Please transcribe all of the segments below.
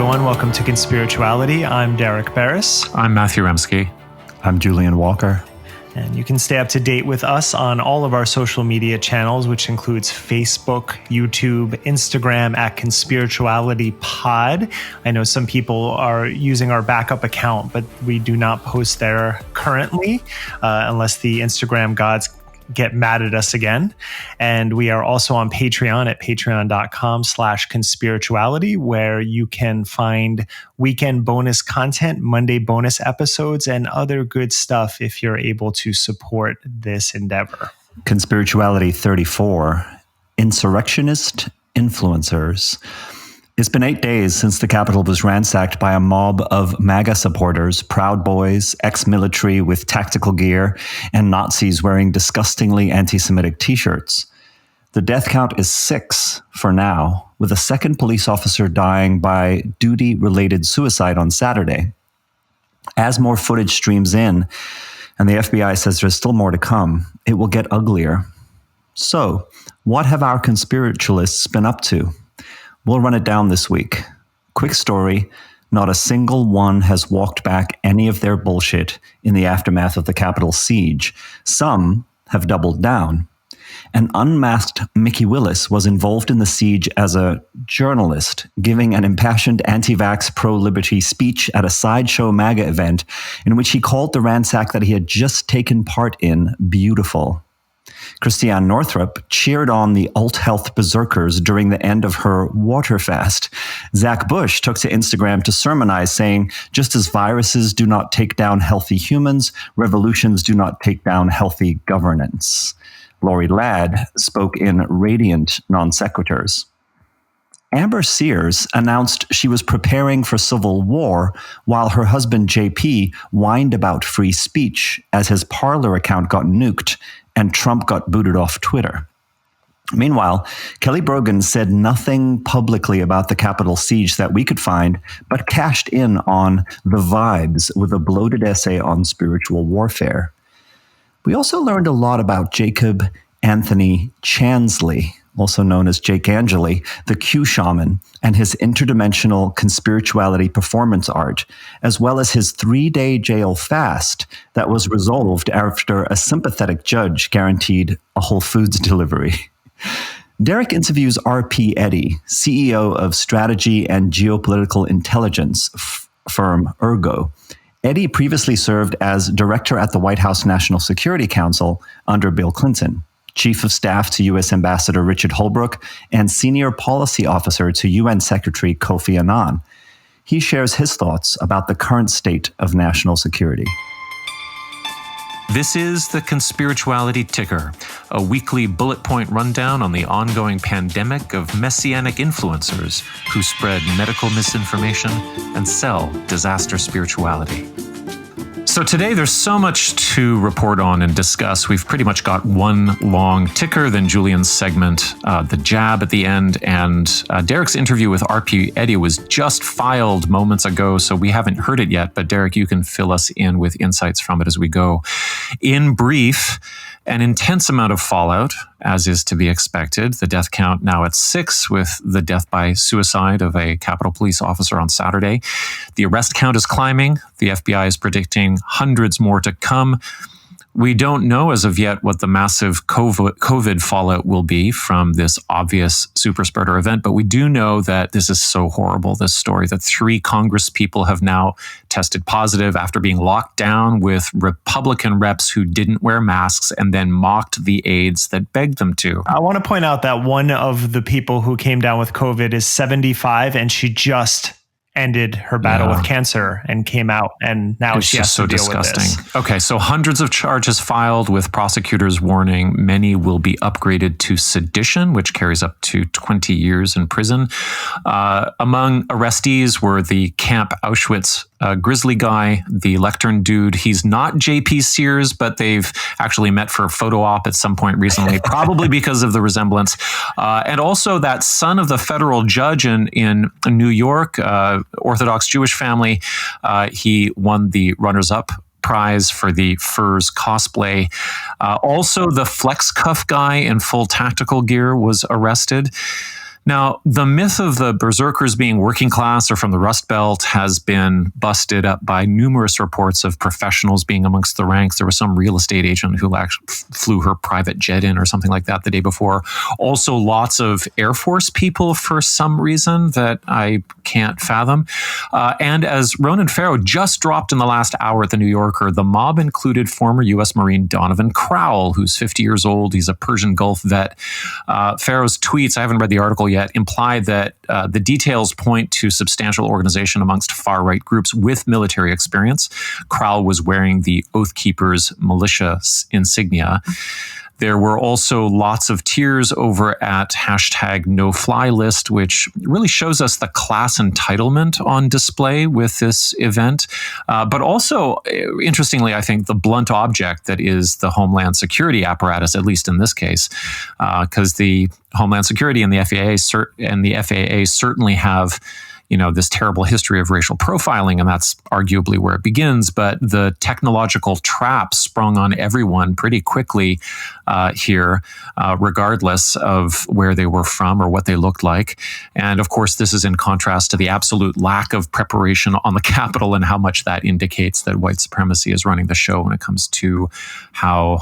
everyone. Welcome to Conspirituality. I'm Derek Barris. I'm Matthew Remski. I'm Julian Walker. And you can stay up to date with us on all of our social media channels, which includes Facebook, YouTube, Instagram at Conspirituality Pod. I know some people are using our backup account, but we do not post there currently unless the Instagram gods get mad at us again. And we are also on Patreon at patreon.com/conspirituality, where you can find weekend bonus content, Monday bonus episodes, and other good stuff if you're able to support this endeavor. Conspirituality 34, Insurrectionist Influencers. It's been 8 days since the Capitol was ransacked by a mob of MAGA supporters, Proud Boys, ex-military with tactical gear, and Nazis wearing disgustingly anti-Semitic t-shirts. The death count is 6 for now, with a second police officer dying by duty-related suicide on Saturday. As more footage streams in, and the FBI says there's still more to come, it will get uglier. So, what have our conspiritualists been up to? We'll run it down this week. Quick story, not a single one has walked back any of their bullshit in the aftermath of the Capitol siege. Some have doubled down. An unmasked Mickey Willis was involved in the siege as a journalist, giving an impassioned anti-vax pro-liberty speech at a sideshow MAGA event in which he called the ransack that he had just taken part in beautiful. Christiane Northrup cheered on the alt-health berserkers during the end of her water fast. Zach Bush took to Instagram to sermonize, saying, just as viruses do not take down healthy humans, revolutions do not take down healthy governance. Lori Ladd spoke in radiant non-sequiturs. Amber Sears announced she was preparing for civil war while her husband JP whined about free speech as his Parler account got nuked and Trump got booted off Twitter. Meanwhile, Kelly Brogan said nothing publicly about the Capitol siege that we could find, but cashed in on the vibes with a bloated essay on spiritual warfare. We also learned a lot about Jacob Anthony Chansley, also known as Jake Angeli, the Q-shaman, and his interdimensional conspirituality performance art, as well as his 3-day jail fast that was resolved after a sympathetic judge guaranteed a Whole Foods delivery. Derek interviews RP Eddy, CEO of strategy and geopolitical intelligence firm Ergo. Eddy previously served as director at the White House National Security Council under Bill Clinton, Chief of Staff to U.S. Ambassador Richard Holbrooke, and Senior Policy Officer to UN Secretary Kofi Annan. He shares his thoughts about the current state of national security. This is the Conspirituality Ticker, a weekly bullet point rundown on the ongoing pandemic of messianic influencers who spread medical misinformation and sell disaster spirituality. So today there's so much to report on and discuss. We've pretty much got one long ticker, then Julian's segment, the jab at the end, and Derek's interview with RP Eddy was just filed moments ago, so we haven't heard it yet, but Derek, you can fill us in with insights from it as we go. In brief, an intense amount of fallout, as is to be expected. The death count now at 6, with the death by suicide of a Capitol Police officer on Saturday. The arrest count is climbing. The FBI is predicting hundreds more to come. We don't know as of yet what the massive COVID fallout will be from this obvious super spreader event, but we do know that this is so horrible, this story, that 3 Congress people have now tested positive after being locked down with Republican reps who didn't wear masks and then mocked the aides that begged them to. I want to point out that one of the people who came down with COVID is 75, and she just ended her battle with cancer and came out, and now she has to deal with this. Okay, so hundreds of charges filed, with prosecutors warning many will be upgraded to sedition, which carries up to 20 years in prison. Among arrestees were the Camp Auschwitz grizzly guy, the lectern dude. He's not JP Sears, but they've actually met for a photo op at some point recently, probably because of the resemblance. And also that son of the federal judge in New York, Orthodox Jewish family. He won the runners-up prize for the furs cosplay. Also, the flex cuff guy in full tactical gear was arrested. Now, the myth of the berserkers being working class or from the Rust Belt has been busted up by numerous reports of professionals being amongst the ranks. There was some real estate agent who actually flew her private jet in or something like that the day before. Also, lots of Air Force people for some reason that I can't fathom. And as Ronan Farrow just dropped in the last hour at the New Yorker, the mob included former U.S. Marine Donovan Crowell, who's 50 years old. He's a Persian Gulf vet. Farrow's tweets, I haven't read the article yet, imply that the details point to substantial organization amongst far-right groups with military experience. Crowell was wearing the Oath Keepers militia insignia. There were also lots of tears over at #NoFlyList, which really shows us the class entitlement on display with this event. But also, interestingly, I think the blunt object that is the Homeland Security apparatus, at least in this case, because the Homeland Security and the FAA certainly have this terrible history of racial profiling, and that's arguably where it begins. But the technological trap sprung on everyone pretty quickly here, regardless of where they were from or what they looked like. And of course, this is in contrast to the absolute lack of preparation on the Capitol and how much that indicates that white supremacy is running the show when it comes to how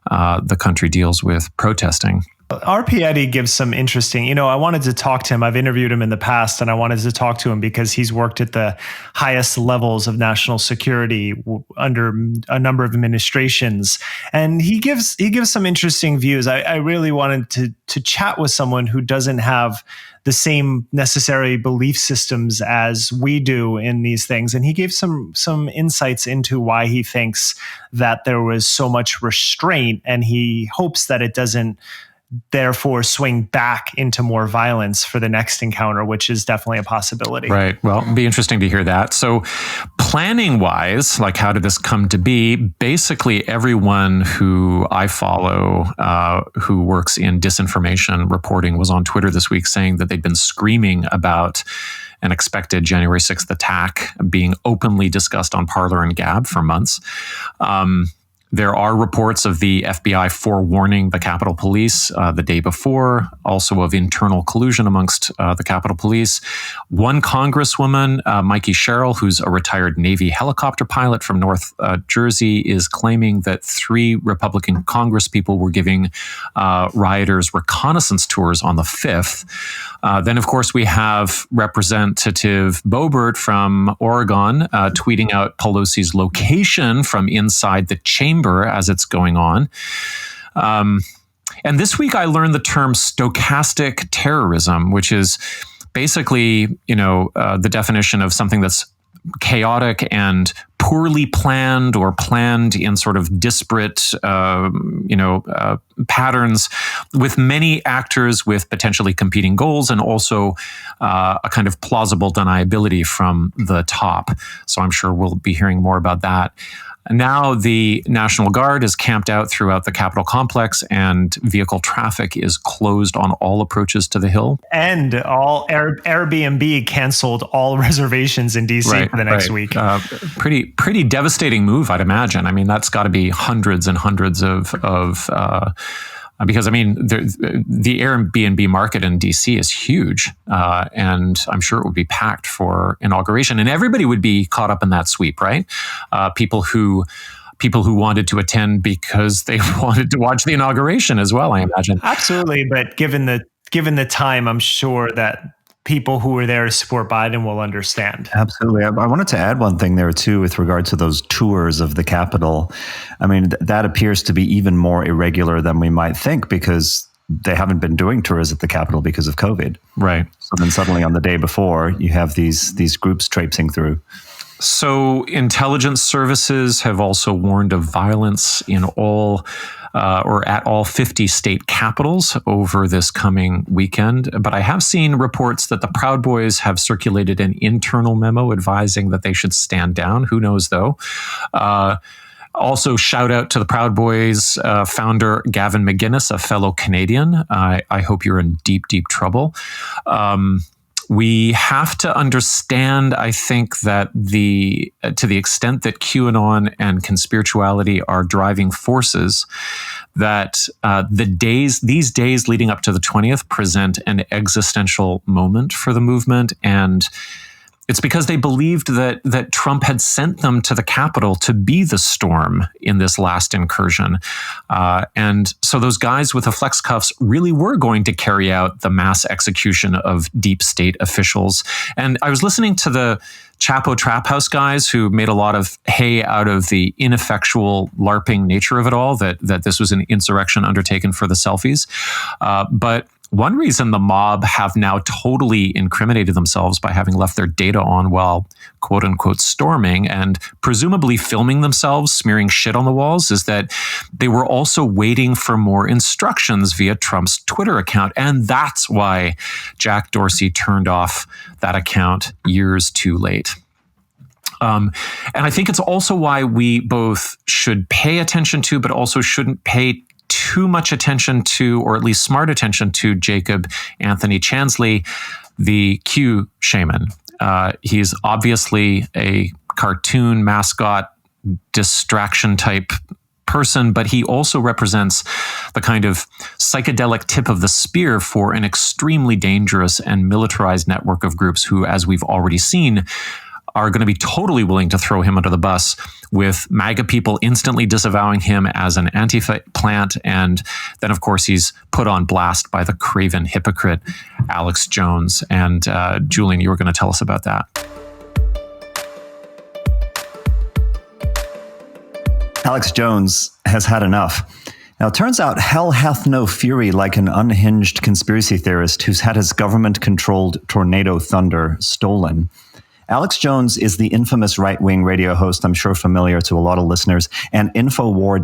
the country deals with protesting. RP Eddy gives some interesting, I wanted to talk to him. I've interviewed him in the past, and I wanted to talk to him because he's worked at the highest levels of national security under a number of administrations. And he gives some interesting views. I really wanted to chat with someone who doesn't have the same necessary belief systems as we do in these things. And he gave some insights into why he thinks that there was so much restraint, and he hopes that it doesn't therefore swing back into more violence for the next encounter, which is definitely a possibility. Right. Well, it'd be interesting to hear that. So planning wise, like how did this come to be? Basically, everyone who I follow who works in disinformation reporting was on Twitter this week saying that they'd been screaming about an expected January 6th attack being openly discussed on Parler and Gab for months. There are reports of the FBI forewarning the Capitol Police the day before, also of internal collusion amongst the Capitol Police. One congresswoman, Mikey Sherrill, who's a retired Navy helicopter pilot from North Jersey, is claiming that 3 Republican congresspeople were giving rioters reconnaissance tours on the 5th. Then, of course, we have Representative Boebert from Oregon tweeting out Pelosi's location from inside the chamber as it's going on. And this week I learned the term stochastic terrorism, which is basically, the definition of something that's chaotic and poorly planned or planned in sort of disparate, patterns with many actors with potentially competing goals, and also a kind of plausible deniability from the top. So I'm sure we'll be hearing more about that. Now the National Guard is camped out throughout the Capitol complex, and vehicle traffic is closed on all approaches to the Hill. And all Airbnb canceled all reservations in DC for the next week. Pretty devastating move, I'd imagine. I mean, that's got to be hundreds and hundreds of because the Airbnb market in DC is huge, and I'm sure it would be packed for inauguration, and everybody would be caught up in that sweep, right? People who wanted to attend because they wanted to watch the inauguration as well, I imagine. Absolutely, but given the time, I'm sure that people who were there to support Biden will understand. Absolutely. I wanted to add one thing there too with regard to those tours of the Capitol. I mean, that appears to be even more irregular than we might think, because they haven't been doing tours at the Capitol because of COVID. Right. So then suddenly on the day before, you have these groups traipsing through. So intelligence services have also warned of violence in all or at all 50 state capitals over this coming weekend. But I have seen reports that the Proud Boys have circulated an internal memo advising that they should stand down. Who knows, though? Also, shout out to the Proud Boys founder, Gavin McGuinness, a fellow Canadian. I hope you're in deep, deep trouble. We have to understand, I think, that to the extent that QAnon and conspirituality are driving forces, that these days leading up to the 20th present an existential moment for the movement, and it's because they believed that Trump had sent them to the Capitol to be the storm in this last incursion. And so those guys with the flex cuffs really were going to carry out the mass execution of deep state officials. And I was listening to the Chapo Trap House guys who made a lot of hay out of the ineffectual LARPing nature of it all, that this was an insurrection undertaken for the selfies. But one reason the mob have now totally incriminated themselves by having left their data on while quote unquote storming and presumably filming themselves smearing shit on the walls is that they were also waiting for more instructions via Trump's Twitter account. And that's why Jack Dorsey turned off that account years too late. And I think it's also why we both should pay attention to, but also shouldn't pay too much attention to, or at least smart attention to, Jacob Anthony Chansley, the Q-shaman. He's obviously a cartoon mascot, distraction type person, but he also represents the kind of psychedelic tip of the spear for an extremely dangerous and militarized network of groups who, as we've already seen, are going to be totally willing to throw him under the bus, with MAGA people instantly disavowing him as an Antifa plant. And then, of course, he's put on blast by the craven hypocrite Alex Jones. And Julian, you were going to tell us about that. Alex Jones has had enough. Now, it turns out hell hath no fury like an unhinged conspiracy theorist who's had his government-controlled tornado thunder stolen. Alex Jones is the infamous right-wing radio host, I'm sure familiar to a lot of listeners, and Infowars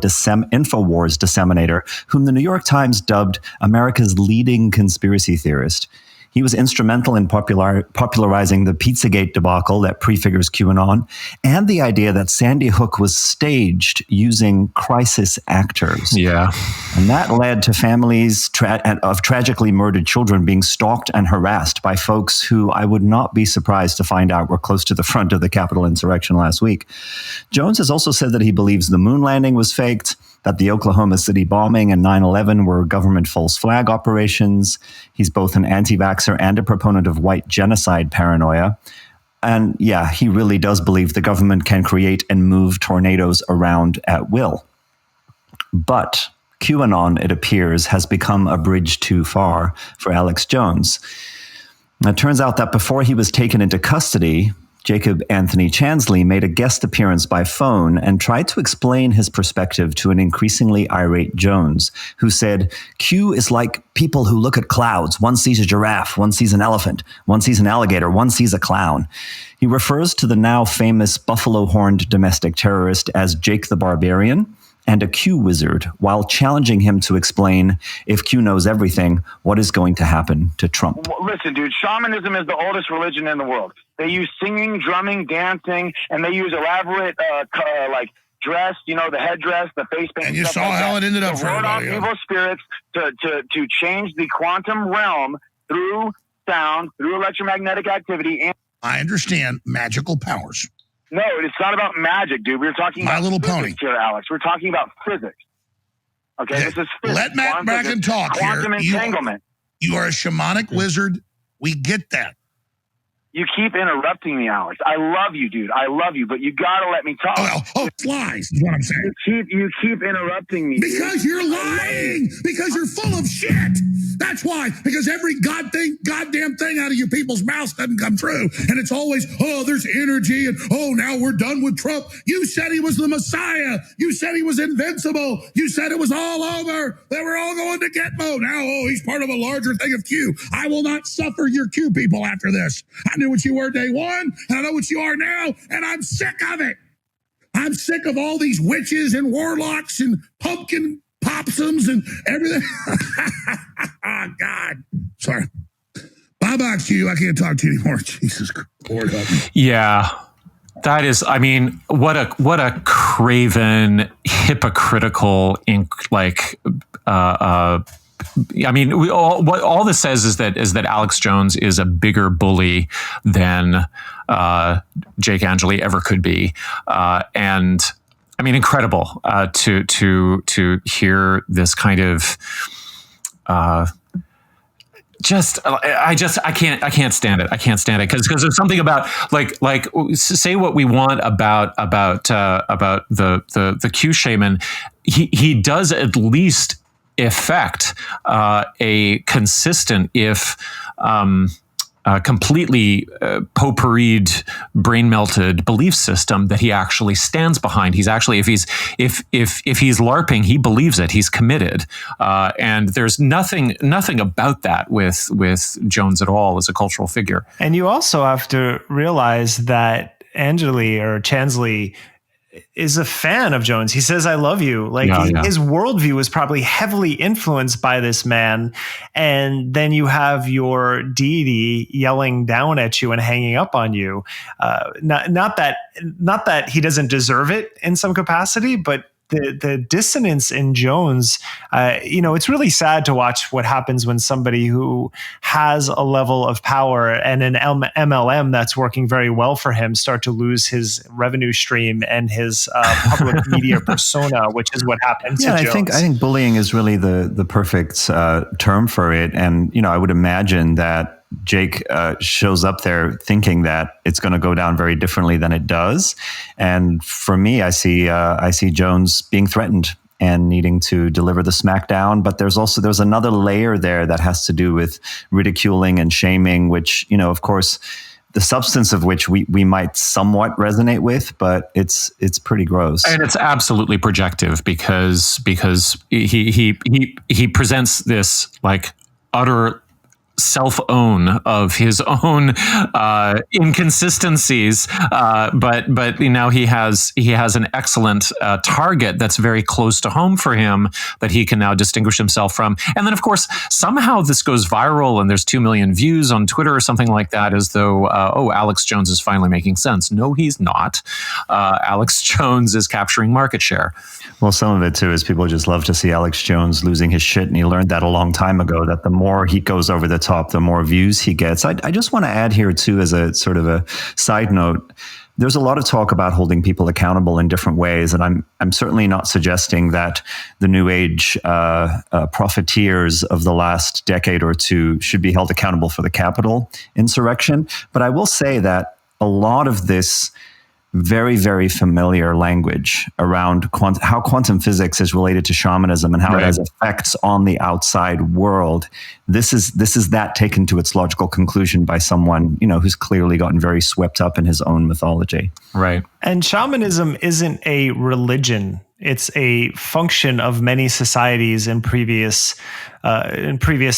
disseminator, whom the New York Times dubbed America's leading conspiracy theorist. He was instrumental in popularizing the Pizzagate debacle that prefigures QAnon, and the idea that Sandy Hook was staged using crisis actors. Yeah. And that led to families of tragically murdered children being stalked and harassed by folks who I would not be surprised to find out were close to the front of the Capitol insurrection last week. Jones has also said that he believes the moon landing was faked, that the Oklahoma City bombing and 9/11 were government false flag operations. He's both an anti-vaxxer and a proponent of white genocide paranoia. And yeah, he really does believe the government can create and move tornadoes around at will. But QAnon, it appears, has become a bridge too far for Alex Jones. Now, it turns out that before he was taken into custody, Jacob Anthony Chansley made a guest appearance by phone and tried to explain his perspective to an increasingly irate Jones, who said, Q is like people who look at clouds. One sees a giraffe, one sees an elephant, one sees an alligator, one sees a clown. He refers to the now famous buffalo-horned domestic terrorist as Jake the Barbarian and a Q wizard, while challenging him to explain, if Q knows everything, what is going to happen to Trump. Listen, dude, shamanism is the oldest religion in the world. They use singing, drumming, dancing, and they use elaborate, dress, the headdress, the face paint. And you saw how it ended up for everybody. Evil spirits to change the quantum realm through sound, through electromagnetic activity. And I understand magical powers. No, it's not about magic, dude. We're talking My about Little physics Pony here, Alex. We're talking about physics. Okay, this is physics. Let Matt Bracken talk here. Quantum entanglement. You are a shamanic wizard. We get that. You keep interrupting me, Alex. I love you, dude. I love you, but you gotta let me talk. It's lies, is what I'm saying. You keep interrupting me. Because you're lying. Because you're full of shit. That's why. Because every goddamn thing out of you people's mouths doesn't come true. And it's always, there's energy, and now we're done with Trump. You said he was the Messiah. You said he was invincible. You said it was all over. They were all going to Gitmo. Now, he's part of a larger thing of Q. I will not suffer your Q people after this. I knew what you were day one, and I know what you are now, and I'm sick of it. I'm sick of all these witches and warlocks and pumpkin popsums and everything. Oh, God. Sorry. Bye-bye, Q. I can't talk to you anymore. Jesus Christ. Yeah. That is, what a craven, hypocritical, all this says is that Alex Jones is a bigger bully than Jake Angeli ever could be, and I mean, incredible to hear this kind of. I can't stand it. I can't stand it because there's something about like say what we want about the Q-shaman. He does at least effect a consistent, if completely potpourried, brain melted belief system that he actually stands behind. He's actually, if he's LARPing, he believes it. He's committed, and there's nothing about that with Jones at all as a cultural figure. And you also have to realize that Angeli or Chansley is a fan of Jones. He says, "I love you." His worldview is probably heavily influenced by this man. And then you have your deity yelling down at you and hanging up on you. Not that he doesn't deserve it in some capacity, but the dissonance in Jones, it's really sad to watch what happens when somebody who has a level of power and an MLM that's working very well for him start to lose his revenue stream and his public media persona, which is what happened to Jones. I think bullying is really the perfect term for it. And, I would imagine that Jake shows up there thinking that it's going to go down very differently than it does. And for me, I see Jones being threatened and needing to deliver the smackdown. But there's another layer there that has to do with ridiculing and shaming, which, of course, the substance of which we might somewhat resonate with, but it's pretty gross. And it's absolutely projective because he presents this like utter self-own of his own inconsistencies, but now he has an excellent target that's very close to home for him that he can now distinguish himself from. And then, of course, somehow this goes viral and there's 2 million views on Twitter or something like that, as though Alex Jones is finally making sense. No, he's not. Alex Jones is capturing market share. Well, some of it too is people just love to see Alex Jones losing his shit, and he learned that a long time ago, that the more he goes over the top, the more views he gets. I just want to add here too, as a sort of a side note, there's a lot of talk about holding people accountable in different ways, and I'm certainly not suggesting that the New Age profiteers of the last decade or two should be held accountable for the Capitol insurrection. But I will say that a lot of this very, very familiar language around how quantum physics is related to shamanism and how it has effects on the outside world. This is that taken to its logical conclusion by someone, who's clearly gotten very swept up in his own mythology. Right. And shamanism isn't a religion. It's a function of many societies in previous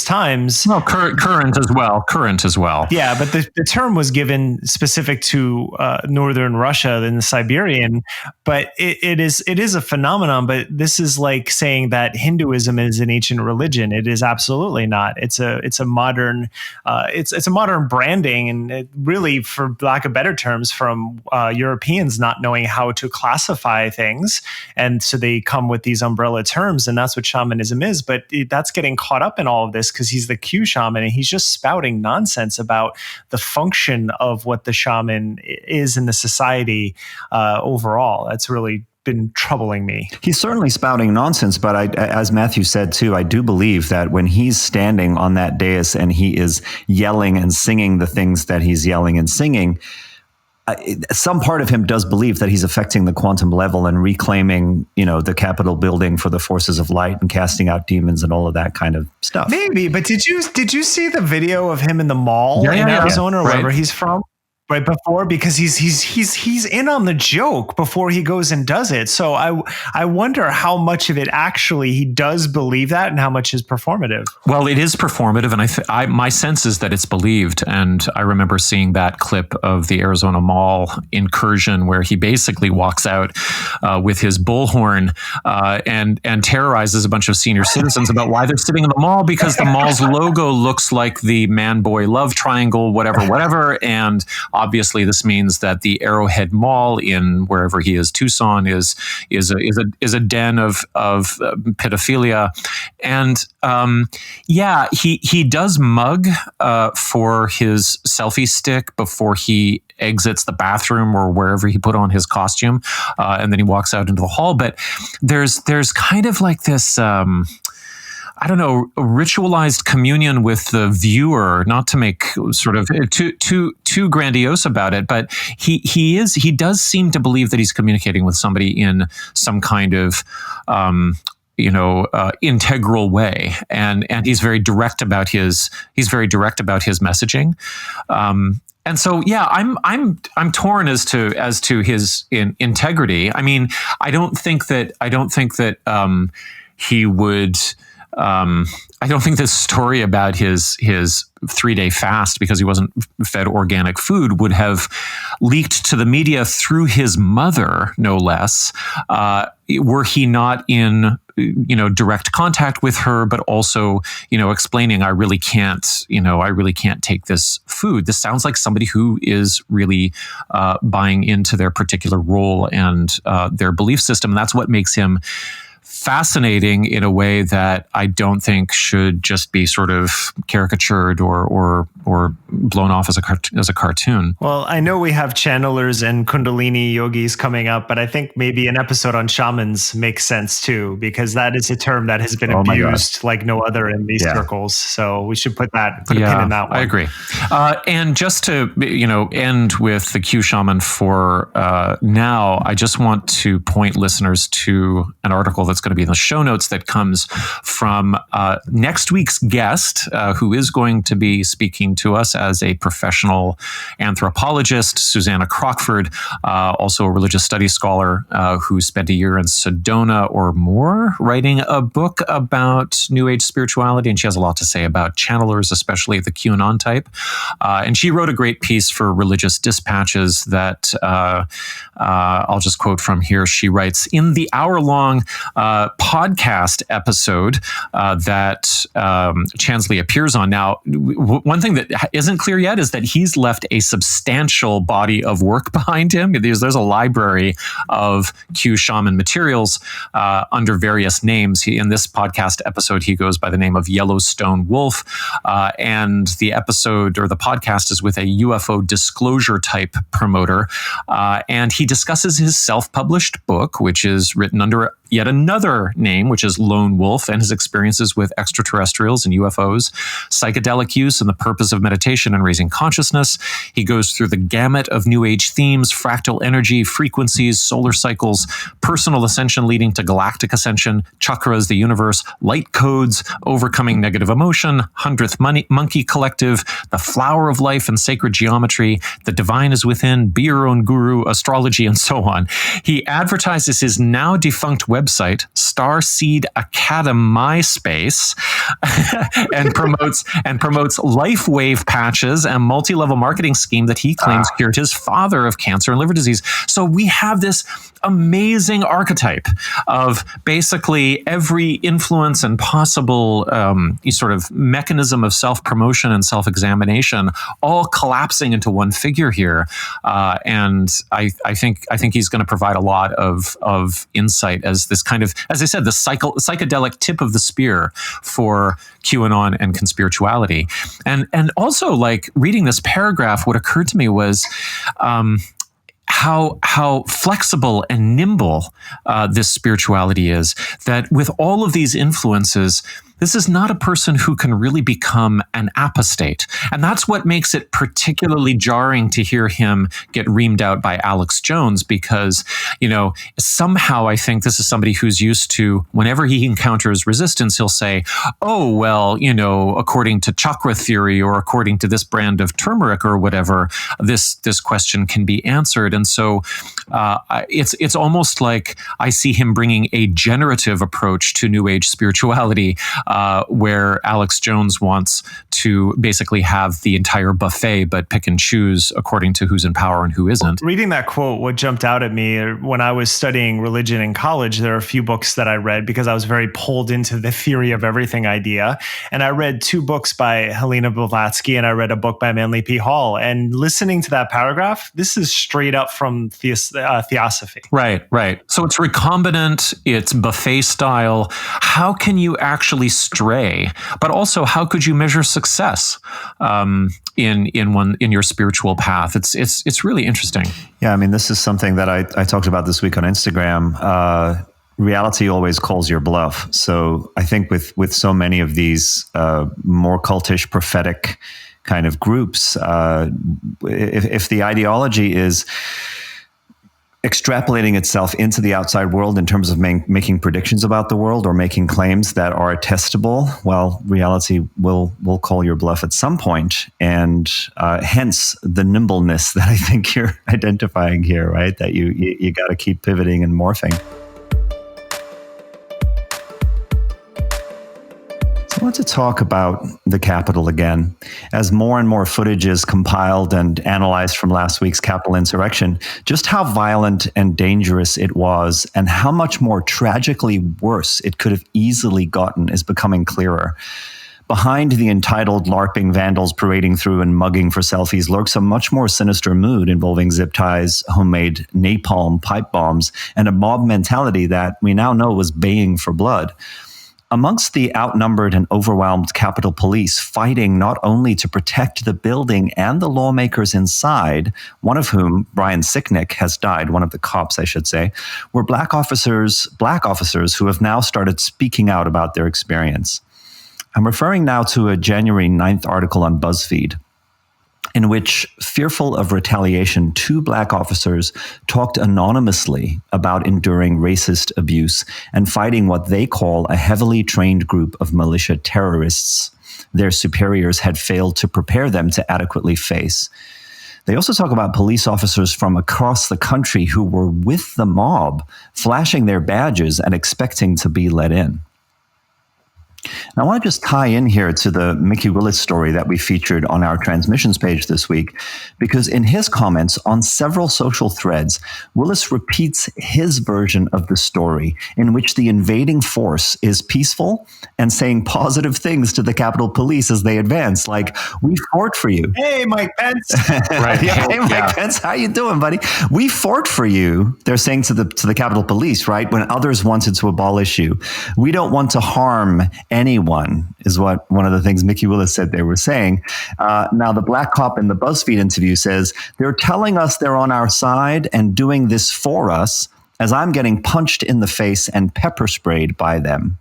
times. Well, current as well. Yeah, but the term was given specific to northern Russia and the Siberian. But it is a phenomenon. But this is like saying that Hinduism is an ancient religion. It is absolutely not. It's a modern it's a modern branding, and it really, for lack of better terms, from Europeans not knowing how to classify things. And so they come with these umbrella terms, and that's what shamanism is. But that's getting caught up in all of this because he's the Q-shaman, and he's just spouting nonsense about the function of what the shaman is in the society overall. That's really been troubling me. He's certainly spouting nonsense, but as Matthew said too, I do believe that when he's standing on that dais and he is yelling and singing the things that he's yelling and singing, some part of him does believe that he's affecting the quantum level and reclaiming, the Capitol building for the forces of light and casting out demons and all of that kind of stuff. Maybe, but did you see the video of him in the mall in Arizona or wherever he's from? Right before, because he's in on the joke before he goes and does it. So I wonder how much of it actually he does believe that and how much is performative. Well, it is performative, and my sense is that it's believed. And I remember seeing that clip of the Arizona Mall incursion where he basically walks out with his bullhorn and terrorizes a bunch of senior citizens about why they're sitting in the mall, because the mall's logo looks like the man-boy love triangle, whatever, and obviously, this means that the Arrowhead Mall in wherever he is, Tucson, is a den of pedophilia, and he does mug for his selfie stick before he exits the bathroom or wherever he put on his costume, and then he walks out into the hall. But there's kind of like this, I don't know, ritualized communion with the viewer, not to make sort of too grandiose about it, but he does seem to believe that he's communicating with somebody in some kind of integral way, and he's very direct about his messaging. And so, yeah, I'm torn as to his integrity. I mean, I don't think that he would. I don't think this story about his 3-day fast because he wasn't fed organic food would have leaked to the media through his mother, no less, were he not in direct contact with her, but also explaining, I really can't take this food. This sounds like somebody who is really buying into their particular role and their belief system. And that's what makes him fascinating in a way that I don't think should just be sort of caricatured or blown off as a cartoon. Well, I know we have channelers and Kundalini yogis coming up, but I think maybe an episode on shamans makes sense too, because that is a term that has been abused like no other in these circles. So we should put a pin in that one. I agree. And just to end with the Q-shaman for now, I just want to point listeners to an article that's going to be in the show notes that comes from next week's guest, who is going to be speaking to us as a professional anthropologist, Susanna Crockford, also a religious studies scholar who spent a year in Sedona or more writing a book about New Age spirituality. And she has a lot to say about channelers, especially the QAnon type. And she wrote a great piece for Religious Dispatches that I'll just quote from here. She writes, in the hour-long podcast episode that Chansley appears on. Now, one thing that isn't clear yet is that he's left a substantial body of work behind him. There's a library of Q-shaman materials under various names. In this podcast episode, he goes by the name of Yellowstone Wolf, and the episode or the podcast is with a UFO disclosure type promoter, and he discusses his self-published book, which is written under yet another name, which is Lone Wolf, and his experiences with extraterrestrials and UFOs, psychedelic use and the purpose of meditation and raising consciousness. He goes through the gamut of New Age themes, fractal energy, frequencies, solar cycles, personal ascension leading to galactic ascension, chakras, the universe, light codes, overcoming negative emotion, 100th Monkey Collective, the flower of life and sacred geometry, the divine is within, be your own guru, astrology, and so on. He advertises his now defunct website, Starseed Academy MySpace, and promotes LifeWave patches and multi-level marketing scheme that he claims cured his father of cancer and liver disease. So we have this amazing archetype of basically every influence and possible sort of mechanism of self-promotion and self-examination all collapsing into one figure here. And I think he's going to provide a lot of insight as this kind of, as I said, the psychedelic tip of the spear for QAnon and conspirituality. And also, like, reading this paragraph, what occurred to me was how flexible and nimble this spirituality is, that with all of these influences, this is not a person who can really become an apostate. And that's what makes it particularly jarring to hear him get reamed out by Alex Jones, because, somehow I think this is somebody who's used to, whenever he encounters resistance, he'll say, oh, well, according to chakra theory or according to this brand of turmeric or whatever, this question can be answered. And so it's almost like I see him bringing a generative approach to New Age spirituality, where Alex Jones wants to basically have the entire buffet, but pick and choose according to who's in power and who isn't. Reading that quote, what jumped out at me when I was studying religion in college, there are a few books that I read because I was very pulled into the theory of everything idea. And I read 2 books by Helena Blavatsky, and I read a book by Manly P. Hall. And listening to that paragraph, this is straight up from Theosophy. Right. So it's recombinant, it's buffet style. How can you actually stray? But also, how could you measure success? in your spiritual path. It's really interesting. Yeah, I mean, this is something that I talked about this week on Instagram. Reality always calls your bluff. So I think with so many of these more cultish, prophetic kind of groups, if the ideology is extrapolating itself into the outside world in terms of making predictions about the world or making claims that are testable, well, reality will call your bluff at some point, and hence the nimbleness that I think you're identifying here, right? That you got to keep pivoting and morphing. I want to talk about the Capitol again. As more and more footage is compiled and analyzed from last week's Capitol insurrection, just how violent and dangerous it was and how much more tragically worse it could have easily gotten is becoming clearer. Behind the entitled LARPing vandals parading through and mugging for selfies lurks a much more sinister mood involving zip ties, homemade napalm pipe bombs, and a mob mentality that we now know was baying for blood. Amongst the outnumbered and overwhelmed Capitol Police fighting not only to protect the building and the lawmakers inside, one of whom, Brian Sicknick, has died, one of the cops, I should say, were black officers who have now started speaking out about their experience. I'm referring now to a January 9th article on BuzzFeed, in which, fearful of retaliation, 2 black officers talked anonymously about enduring racist abuse and fighting what they call a heavily trained group of militia terrorists their superiors had failed to prepare them to adequately face. They also talk about police officers from across the country who were with the mob, flashing their badges and expecting to be let in. Now, I want to just tie in here to the Mickey Willis story that we featured on our transmissions page this week, because in his comments on several social threads, Willis repeats his version of the story in which the invading force is peaceful and saying positive things to the Capitol Police as they advance, like, "We fought for you." Hey, Mike Pence. Right. Hey, Mike Pence, how you doing, buddy? "We fought for you," they're saying to the Capitol Police, right? When others wanted to abolish you. "We don't want to harm anyone," is what one of the things Mickey Willis said they were saying. Now, the black cop in the BuzzFeed interview says, "They're telling us they're on our side and doing this for us as I'm getting punched in the face and pepper sprayed by them."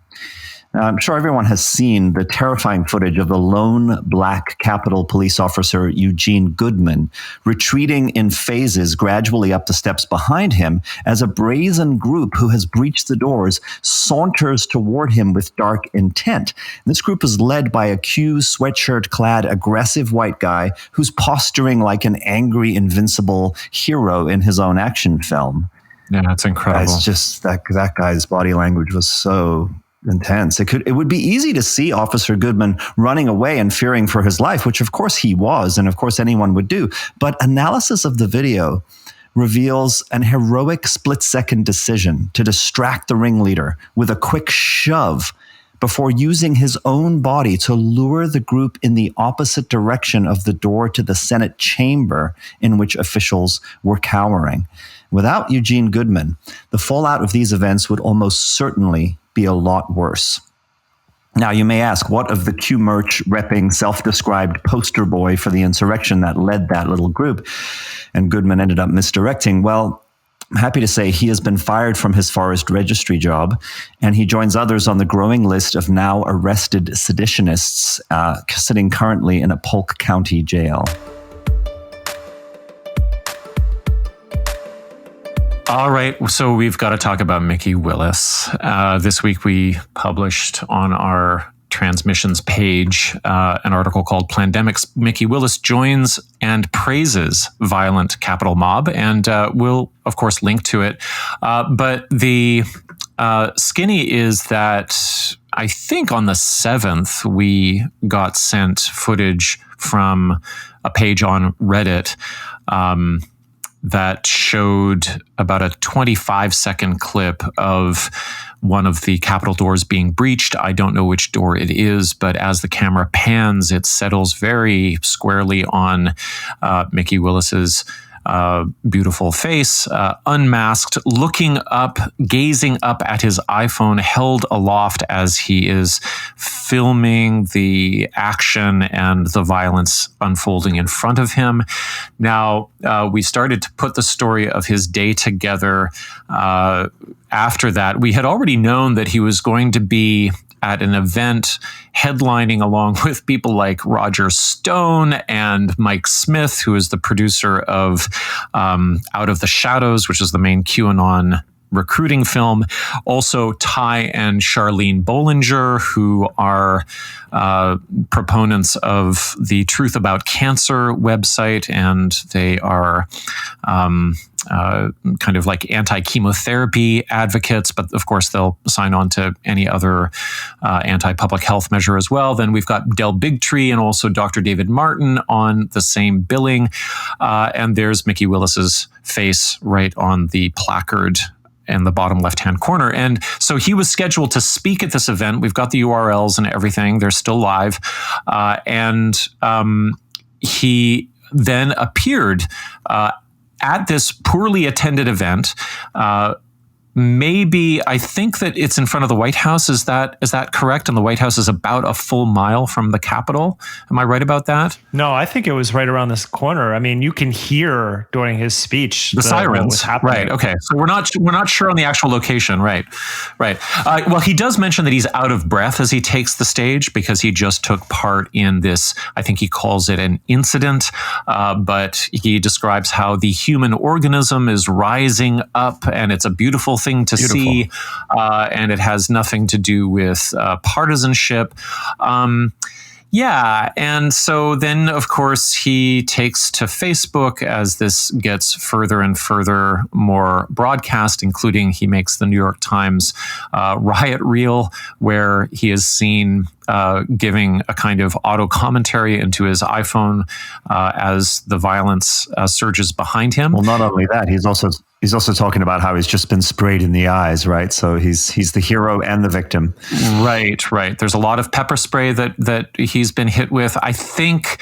Now, I'm sure everyone has seen the terrifying footage of the lone black Capitol Police officer, Eugene Goodman, retreating in phases gradually up the steps behind him as a brazen group who has breached the doors saunters toward him with dark intent. This group is led by a Q sweatshirt-clad aggressive white guy who's posturing like an angry, invincible hero in his own action film. Yeah, that's incredible. It's just that guy's body language was so intense. It would be easy to see Officer Goodman running away and fearing for his life, which of course he was, and of course anyone would do. But analysis of the video reveals an heroic split-second decision to distract the ringleader with a quick shove before using his own body to lure the group in the opposite direction of the door to the Senate chamber in which officials were cowering. Without Eugene Goodman, the fallout of these events would almost certainly be a lot worse. Now, you may ask, what of the Q merch repping self-described poster boy for the insurrection that led that little group and Goodman ended up misdirecting? Well, I'm happy to say he has been fired from his forest registry job, and he joins others on the growing list of now arrested seditionists sitting currently in a Polk County jail. All right, so we've got to talk about Mickey Willis. This week we published on our transmissions page an article called "Plandemics Mickey Willis Joins and Praises Violent Capitol Mob," and we'll, of course, link to it. But the skinny is that I think on the 7th we got sent footage from a page on Reddit that showed about a 25-second clip of one of the Capitol doors being breached. I don't know which door it is, but as the camera pans, it settles very squarely on Mickey Willis's beautiful face, unmasked, looking up, gazing up at his iPhone held aloft as he is filming the action and the violence unfolding in front of him. Now, we started to put the story of his day together after that. We had already known that he was going to be at an event headlining along with people like Roger Stone and Mike Smith, who is the producer of Out of the Shadows, which is the main QAnon recruiting film. Also, Ty and Charlene Bollinger, who are proponents of the Truth About Cancer website, and they are kind of like anti-chemotherapy advocates, but of course they'll sign on to any other anti-public health measure as well. Then we've got Del Bigtree and also Dr. David Martin on the same billing. And there's Mickey Willis's face right on the placard in the bottom left-hand corner. And so he was scheduled to speak at this event. We've got the URLs and everything. They're still live. And he then appeared at this poorly attended event. Maybe, I think that it's in front of the White House. Is that correct? And the White House is about a full mile from the Capitol. Am I right about that? No, I think it was right around this corner. I mean, you can hear during his speech the sirens. Right. Okay. So we're not sure on the actual location. Right. Well, he does mention that he's out of breath as he takes the stage because he just took part in this. I think he calls it an incident, but he describes how the human organism is rising up, and it's a beautiful thing to see, and it has nothing to do with partisanship. Yeah, and so then, of course, he takes to Facebook as this gets further and further more broadcast, including he makes the New York Times riot reel, where he is seen giving a kind of auto commentary into his iPhone as the violence surges behind him. Well, not only that, he's also talking about how he's just been sprayed in the eyes, right? So he's the hero and the victim. Right. There's a lot of pepper spray that he's been hit with. I think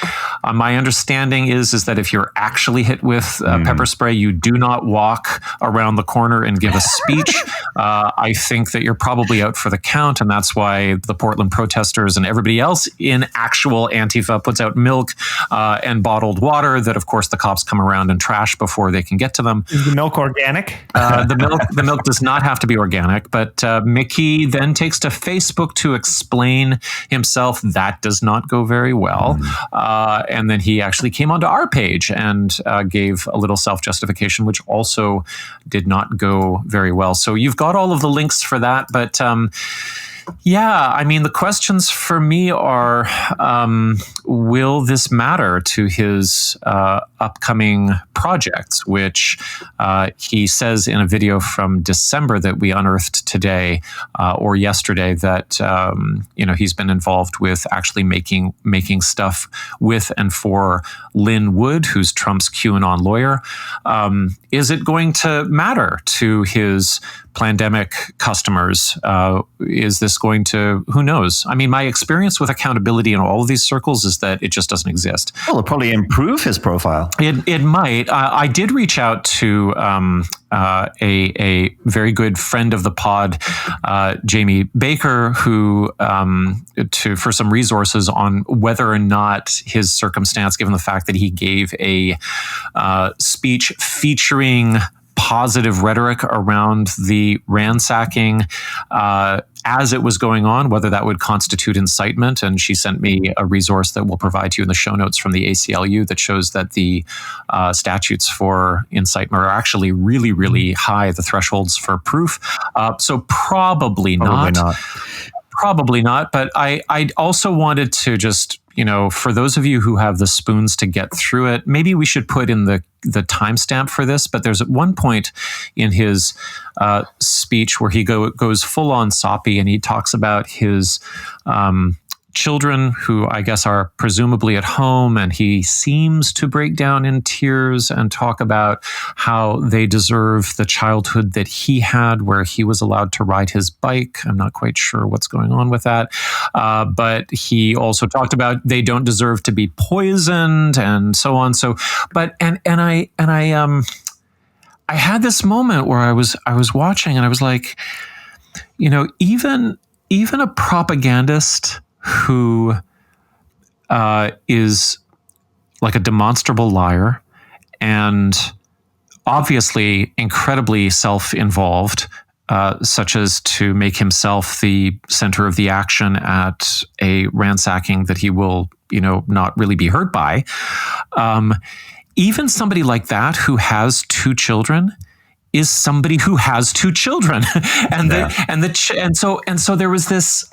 my understanding is that if you're actually hit with pepper spray, you do not walk around the corner and give a speech. I think that you're probably out for the count, and that's why the Portland protesters and everybody else in actual Antifa puts out milk and bottled water that, of course, the cops come around and trash before they can get to them. Is the milk organic? The milk does not have to be organic, but Mickey then takes to Facebook to explain himself. That does not go very well. And then he actually came onto our page and gave a little self-justification, which also did not go very well. So you've got all of the links for that, but yeah, I mean, the questions for me are, will this matter to his upcoming projects, which he says in a video from December that we unearthed today or yesterday that, he's been involved with actually making stuff with and for Lynn Wood, who's Trump's QAnon lawyer. Is it going to matter to his pandemic customers? Is this going to, who knows? I mean, my experience with accountability in all of these circles is that it just doesn't exist. Well, it'll probably improve his profile. It might. I did reach out to a very good friend of the pod, Jamie Baker, who for some resources on whether or not his circumstance, given the fact that he gave a speech featuring positive rhetoric around the ransacking as it was going on, whether that would constitute incitement. And she sent me a resource that we'll provide to you in the show notes from the ACLU that shows that the statutes for incitement are actually really, really high, the thresholds for proof. So probably not. Probably not. But I also wanted to just, for those of you who have the spoons to get through it, maybe we should put in the timestamp for this. But there's at one point in his speech where he goes full on soppy, and he talks about his children who I guess are presumably at home, and he seems to break down in tears and talk about how they deserve the childhood that he had, where he was allowed to ride his bike. I'm not quite sure what's going on with that, but he also talked about they don't deserve to be poisoned and so on. So, but I had this moment where I was watching and I was like, even a propagandist who is like a demonstrable liar and obviously incredibly self-involved, such as to make himself the center of the action at a ransacking that he will, not really be hurt by. Even somebody like that who has two children is somebody who has two children, and so there was this.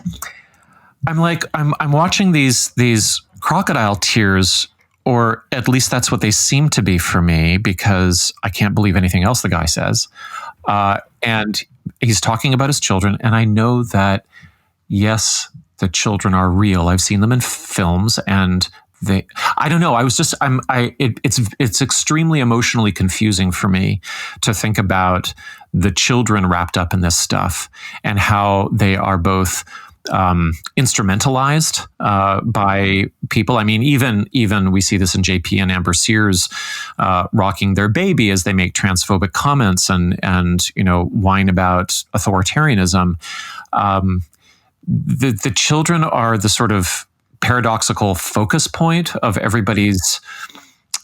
I'm like, I'm watching these crocodile tears, or at least that's what they seem to be for me, because I can't believe anything else the guy says. And he's talking about his children, and I know that yes, the children are real. I've seen them in films, and I don't know. It's extremely emotionally confusing for me to think about the children wrapped up in this stuff and how they are both instrumentalized by people. I mean, even we see this in JP and Amber Sears rocking their baby as they make transphobic comments and whine about authoritarianism. The children are the sort of paradoxical focus point of everybody's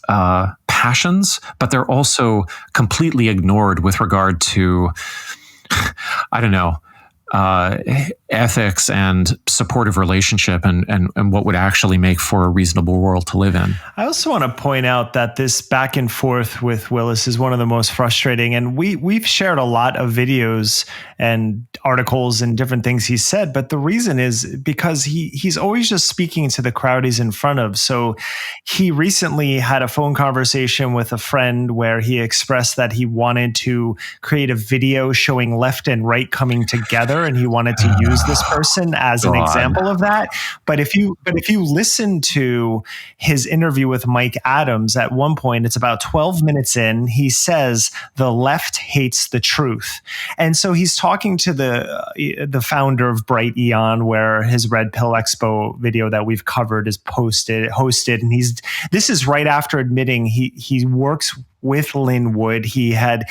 passions, but they're also completely ignored with regard to, I don't know, ethics and supportive relationship and what would actually make for a reasonable world to live in. I also want to point out that this back and forth with Willis is one of the most frustrating. And we've shared a lot of videos and articles and different things he said. But the reason is because he's always just speaking to the crowd he's in front of. So he recently had a phone conversation with a friend where he expressed that he wanted to create a video showing left and right coming together. And he wanted to use this person as an example of that. But if you listen to his interview with Mike Adams, at one point, it's about 12 minutes in, he says the left hates the truth. And so he's talking to the founder of Bright Eon, where his Red Pill Expo video that we've covered is hosted. And this is right after admitting he works with Linwood. He had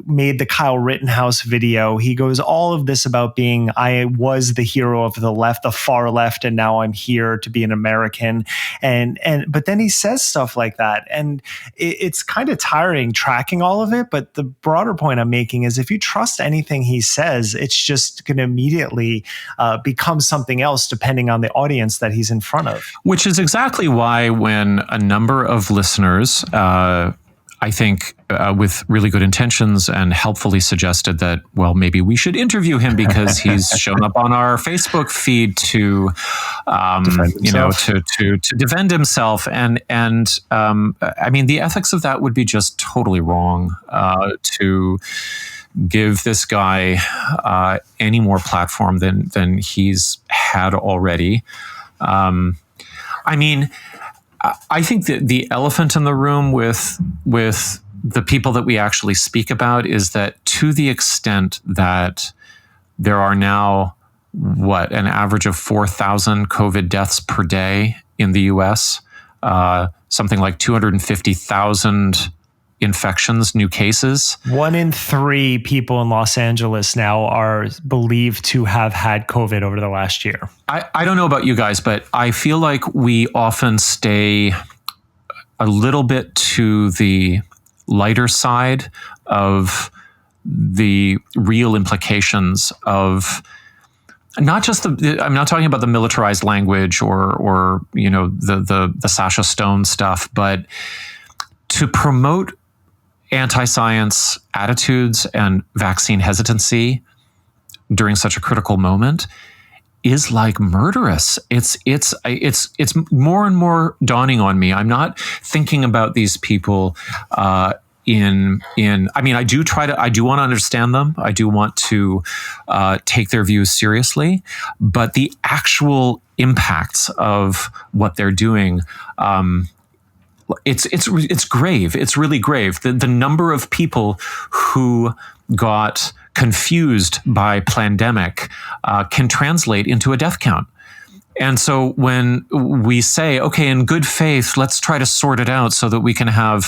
made the Kyle Rittenhouse video. He goes all of this about being, I was the hero of the left, the far left, and now I'm here to be an American. But then he says stuff like that. And it's kind of tiring tracking all of it. But the broader point I'm making is if you trust anything he says, it's just going to immediately become something else depending on the audience that he's in front of. Which is exactly why when a number of listeners, I think with really good intentions and helpfully suggested that, well, maybe we should interview him because he's shown up on our Facebook feed to defend himself. And I mean, the ethics of that would be just totally wrong to give this guy any more platform than he's had already. I mean, I think that the elephant in the room with the people that we actually speak about is that to the extent that there are now, an average of 4,000 COVID deaths per day in the US, something like 250,000 infections, new cases. 1 in 3 people in Los Angeles now are believed to have had COVID over the last year. I don't know about you guys, but I feel like we often stay a little bit to the lighter side of the real implications of not just I'm not talking about the militarized language or the Sasha Stone stuff, but to promote anti-science attitudes and vaccine hesitancy during such a critical moment is like murderous. It's more and more dawning on me. I'm not thinking about these people I do want to understand them. I do want to take their views seriously, but the actual impacts of what they're doing, it's grave. It's really grave. The number of people who got confused by pandemic can translate into a death count. And so when we say, okay, in good faith, let's try to sort it out so that we can have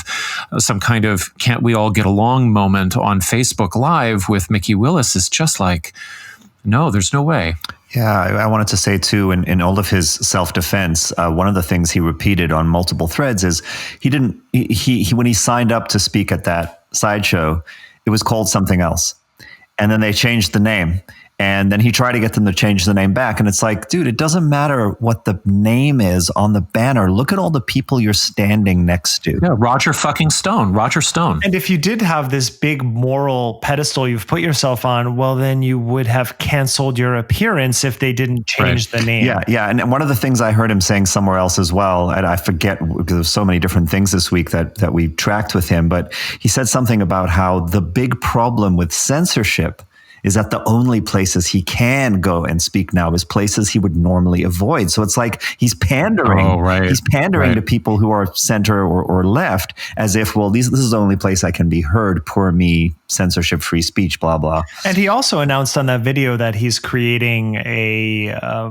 some kind of can't we all get along moment on Facebook Live with Mickey Willis, is just like, no, there's no way. Yeah, I wanted to say too, in all of his self-defense, one of the things he repeated on multiple threads is he when he signed up to speak at that sideshow, it was called something else. And then they changed the name. And then he tried to get them to change the name back. And it's like, dude, it doesn't matter what the name is on the banner. Look at all the people you're standing next to. Yeah, Roger Stone. And if you did have this big moral pedestal you've put yourself on, well, then you would have canceled your appearance if they didn't change the name. Yeah. And one of the things I heard him saying somewhere else as well, and I forget because there's so many different things this week that we tracked with him, but he said something about how the big problem with censorship is that the only places he can go and speak now is places he would normally avoid. So it's like he's pandering. Oh, right. He's pandering to people who are center or left as if, well, this is the only place I can be heard. Poor me, censorship, free speech, blah, blah. And he also announced on that video that he's creating a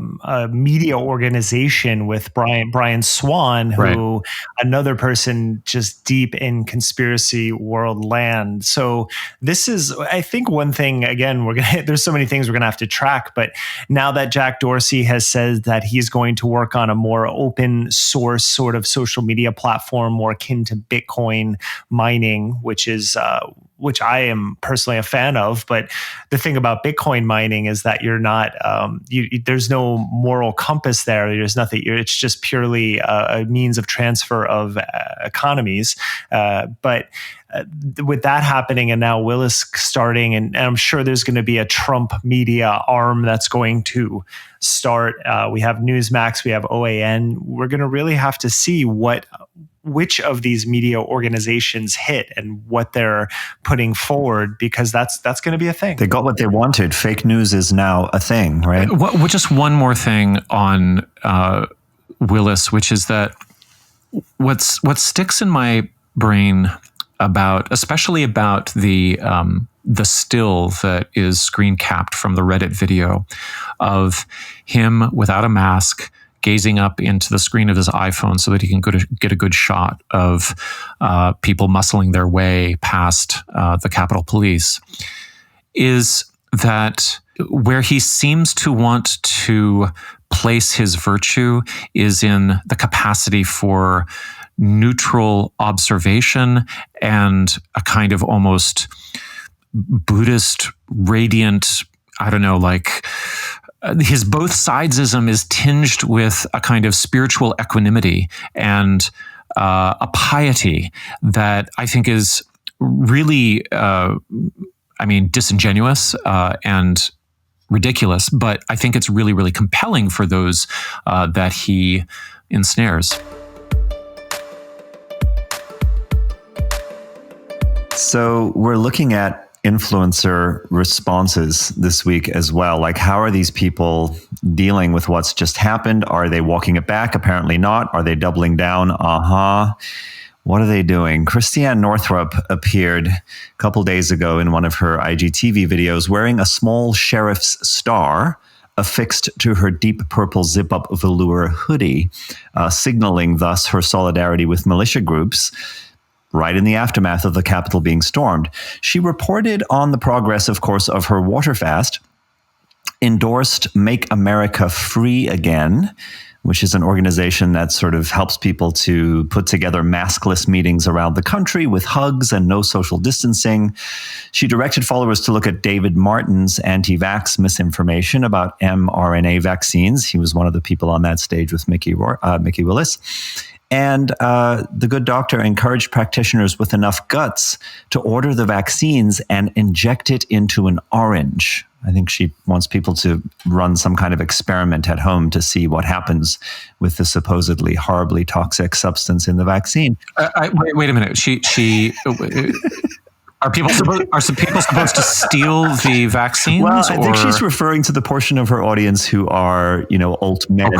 media organization with Brian Swan, who another person just deep in conspiracy world land. So this is, I think, one thing, again, there's so many things we're going to have to track, but now that Jack Dorsey has said that he's going to work on a more open source sort of social media platform more akin to Bitcoin mining, which I am personally a fan of. But the thing about Bitcoin mining is that you're not, there's no moral compass there. There's nothing. It's just purely a means of transfer of economies. But with that happening, and now Willis starting, and I'm sure there's going to be a Trump media arm that's going to start. We have Newsmax, we have OAN. We're going to really have to see which of these media organizations hit and what they're putting forward, because that's going to be a thing. They got what they wanted. Fake news is now a thing, right? Just one more thing on Willis, which is that what sticks in my brain especially about the still that is screen capped from the Reddit video of him without a mask, gazing up into the screen of his iPhone so that he can get a good shot of people muscling their way past the Capitol Police, is that where he seems to want to place his virtue is in the capacity for neutral observation and a kind of almost Buddhist radiant, I don't know, like his both sidesism is tinged with a kind of spiritual equanimity and a piety that I think is really, disingenuous and ridiculous, but I think it's really, really compelling for those that he ensnares. So we're looking at influencer responses this week as well. Like, how are these people dealing with what's just happened? Are they walking it back? Apparently not. Are they doubling down? What are they doing? Christiane Northrup appeared a couple days ago in one of her IGTV videos wearing a small sheriff's star affixed to her deep purple zip-up velour hoodie, signaling thus her solidarity with militia groups right in the aftermath of the Capitol being stormed. She reported on the progress, of course, of her water fast, endorsed Make America Free Again, which is an organization that sort of helps people to put together maskless meetings around the country with hugs and no social distancing. She directed followers to look at David Martin's anti-vax misinformation about mRNA vaccines. He was one of the people on that stage with Mickey Willis. And the good doctor encouraged practitioners with enough guts to order the vaccines and inject it into an orange, I think she wants people to run some kind of experiment at home to see what happens with the supposedly horribly toxic substance in the vaccine. Wait a minute. She Are people supposed to steal the vaccines? Well, I think she's referring to the portion of her audience who are, alt med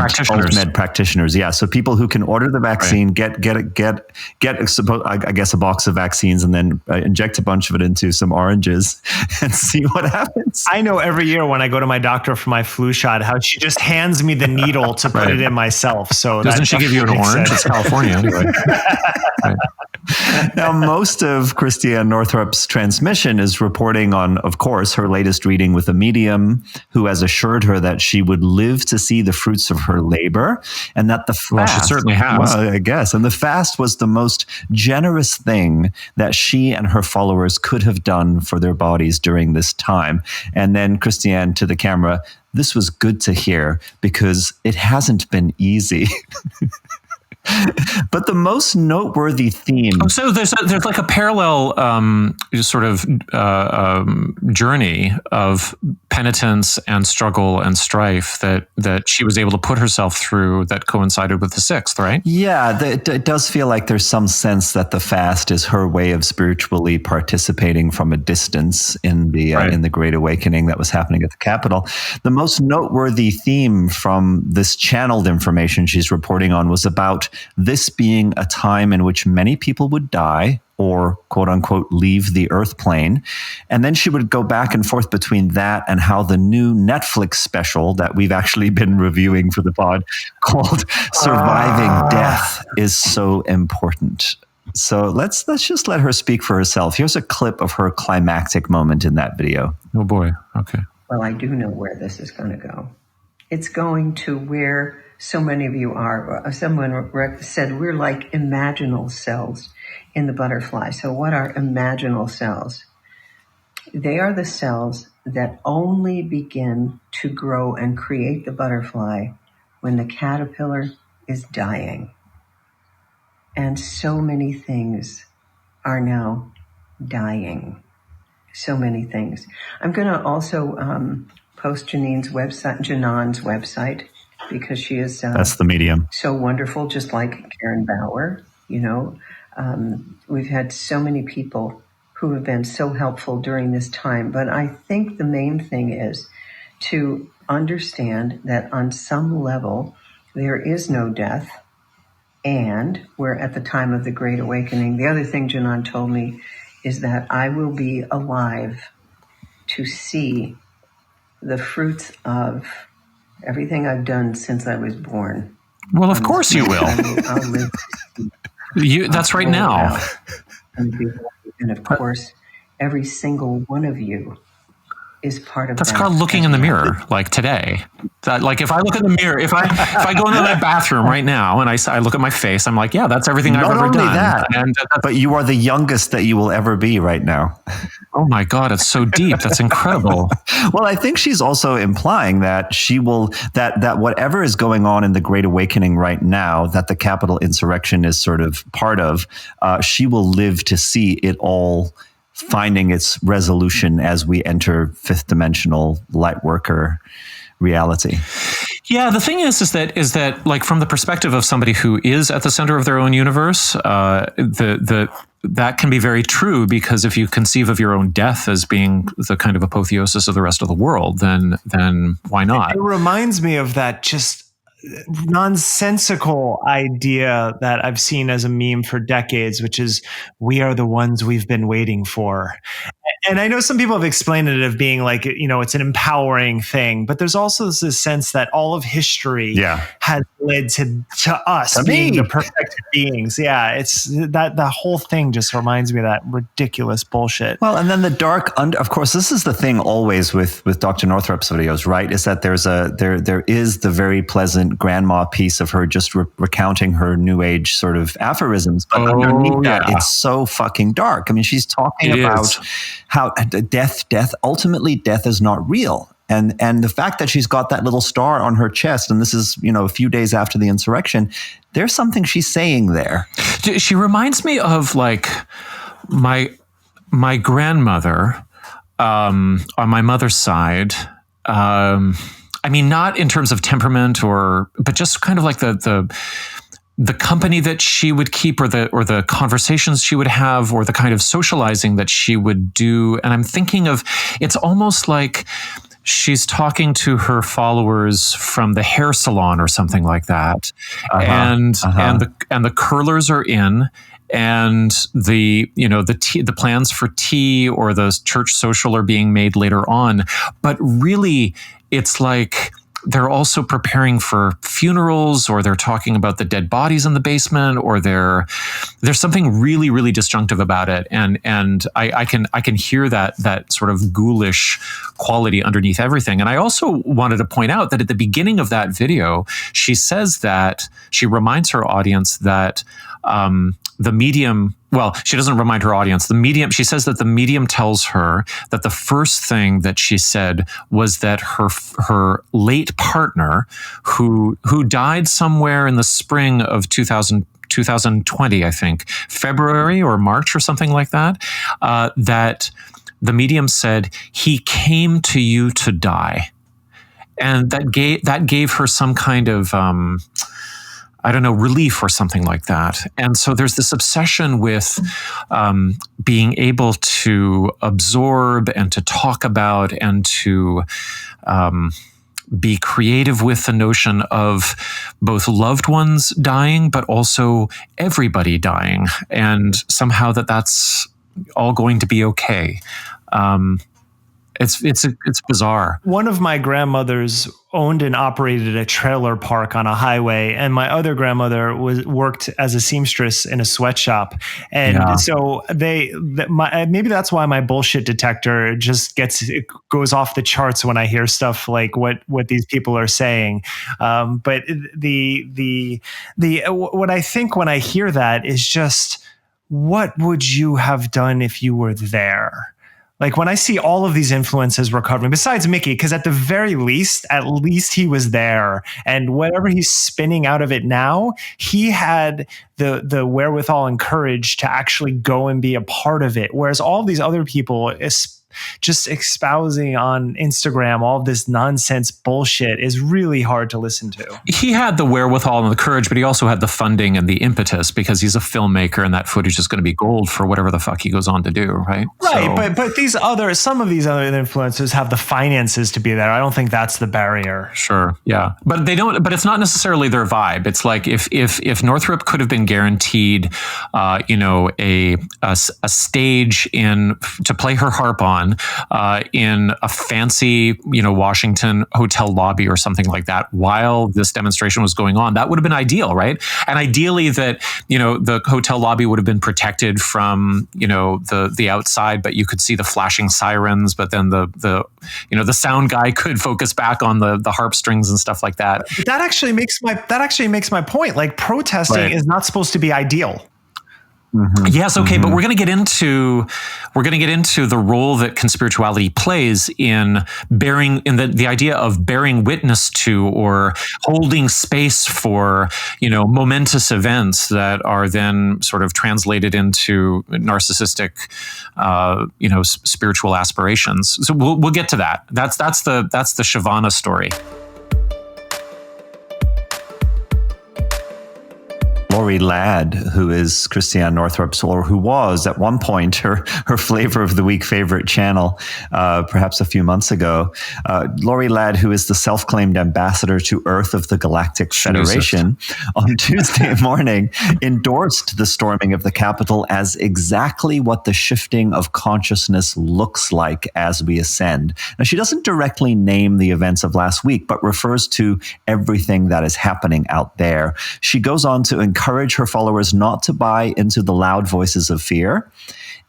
practitioners. Yeah, so people who can order the vaccine, get I guess a box of vaccines, and then inject a bunch of it into some oranges and see what happens. I know every year when I go to my doctor for my flu shot, how she just hands me the needle to put it in myself. So doesn't she give you an orange? It's California anyway. Right. Now, most of Christiane Northrup's transmission is reporting on, of course, her latest reading with a medium who has assured her that she would live to see the fruits of her labor, and that the fast, well, she certainly has. Well, I guess, and the fast was the most generous thing that she and her followers could have done for their bodies during this time. And then Christiane to the camera, this was good to hear because it hasn't been easy. But the most noteworthy theme. Oh, so there's like a parallel journey of penitence and struggle and strife that she was able to put herself through that coincided with the 6th, right? Yeah, it does feel like there's some sense that the fast is her way of spiritually participating from a distance in the Great Awakening that was happening at the Capitol. The most noteworthy theme from this channeled information she's reporting on was about this being a time in which many people would die or, quote unquote, leave the earth plane. And then she would go back and forth between that and how the new Netflix special that we've actually been reviewing for the pod called Surviving Death is so important. So let's just let her speak for herself. Here's a clip of her climactic moment in that video. Oh boy. Okay. Well, I do know where this is going to go. It's going to where so many of you are. Someone said we're like imaginal cells in the butterfly. So what are imaginal cells? They are the cells that only begin to grow and create the butterfly when the caterpillar is dying. And so many things are now dying. So many things. I'm going to also post Janan's website, because she is that's the medium. So wonderful, just like Karen Bauer. We've had so many people who have been so helpful during this time. But I think the main thing is to understand that on some level there is no death, and we're at the time of the Great Awakening. The other thing Janan told me is that I will be alive to see the fruits of everything I've done since I was born. Well, of course you will. I'll live. That's right now. And of course, every single one of you is part of that. That's called looking in the mirror, like today. Like if I look in the mirror, if I go into my bathroom right now and I look at my face, I'm like, yeah, that's everything I've ever done. That, but you are the youngest that you will ever be right now. Oh my God, it's so deep. That's incredible. Well, I think she's also implying that she will, that whatever is going on in the Great Awakening right now, that the Capitol insurrection is sort of part of, she will live to see it all finding its resolution as we enter 5th dimensional light worker reality. Yeah, the thing is that like from the perspective of somebody who is at the center of their own universe, that can be very true, because if you conceive of your own death as being the kind of apotheosis of the rest of the world, then why not? It reminds me of that just nonsensical idea that I've seen as a meme for decades, which is we are the ones we've been waiting for. And I know some people have explained it as being like, it's an empowering thing, but there's also this sense that all of history has led to us being the perfect beings. Yeah, it's that the whole thing just reminds me of that ridiculous bullshit. Well, and then the dark of course, this is the thing always with Dr. Northrup's videos, right? Is that there is the very pleasant grandma piece of her just recounting her new age sort of aphorisms, but underneath that, it's so fucking dark. I mean, she's talking about how ultimately death is not real. And the fact that she's got that little star on her chest, and this is, a few days after the insurrection, there's something she's saying there. She reminds me of like my grandmother on my mother's side. I mean, not in terms of temperament but just kind of like the company that she would keep, or the conversations she would have, or the kind of socializing that she would do. And I'm thinking of, it's almost like she's talking to her followers from the hair salon or something like that. And the curlers are in, and the plans for tea or the church social are being made later on. But really, it's like they're also preparing for funerals, or they're talking about the dead bodies in the basement, or there's something really, really disjunctive about it. And I can hear that sort of ghoulish quality underneath everything. And I also wanted to point out that at the beginning of that video, she says that she reminds her audience that the medium, well, she doesn't remind her audience. She says that the medium tells her that the first thing that she said was that her late partner, who died somewhere in the spring of 2020, I think, February or March or something like that, that the medium said, he came to you to die. And that gave her some kind of, relief or something like that. And so there's this obsession with being able to absorb and to talk about and to be creative with the notion of both loved ones dying, but also everybody dying, and somehow that's all going to be okay. It's bizarre. One of my grandmothers owned and operated a trailer park on a highway, and my other grandmother worked as a seamstress in a sweatshop. And so maybe that's why my bullshit detector it goes off the charts when I hear stuff like what these people are saying. But what I think when I hear that is just, what would you have done if you were there? Like when I see all of these influences recovering, besides Mickey, because at least he was there, and whatever he's spinning out of it now, he had the wherewithal and courage to actually go and be a part of it. Whereas all these other people just espousing on Instagram all of this nonsense bullshit is really hard to listen to. He had the wherewithal and the courage, but he also had the funding and the impetus, because he's a filmmaker, and that footage is going to be gold for whatever the fuck he goes on to do, right? Right, but some of these other influencers have the finances to be there. I don't think that's the barrier. Sure, yeah, but they don't. But it's not necessarily their vibe. It's like if Northrop could have been guaranteed, a stage to play her harp on. In a fancy, Washington hotel lobby or something like that while this demonstration was going on, that would have been ideal, right? And ideally that, the hotel lobby would have been protected from, the outside, but you could see the flashing sirens, but then the sound guy could focus back on the harp strings and stuff like that. But that actually makes my point. Like, protesting is not supposed to be ideal. Mm-hmm. Yes, okay, but we're going to get into the role that conspirituality plays in the idea of bearing witness to, or holding space for, momentous events that are then sort of translated into narcissistic, spiritual aspirations. So we'll get to that. That's the Shavana story. Lori Ladd, who is Christiane Northrup's, or who was at one point her Flavor of the Week favorite channel, perhaps a few months ago. Lori Ladd, who is the self-claimed ambassador to Earth of the Galactic Federation, on Tuesday morning endorsed the storming of the Capitol as exactly what the shifting of consciousness looks like as we ascend. Now, she doesn't directly name the events of last week, but refers to everything that is happening out there. She goes on to encourage her followers not to buy into the loud voices of fear.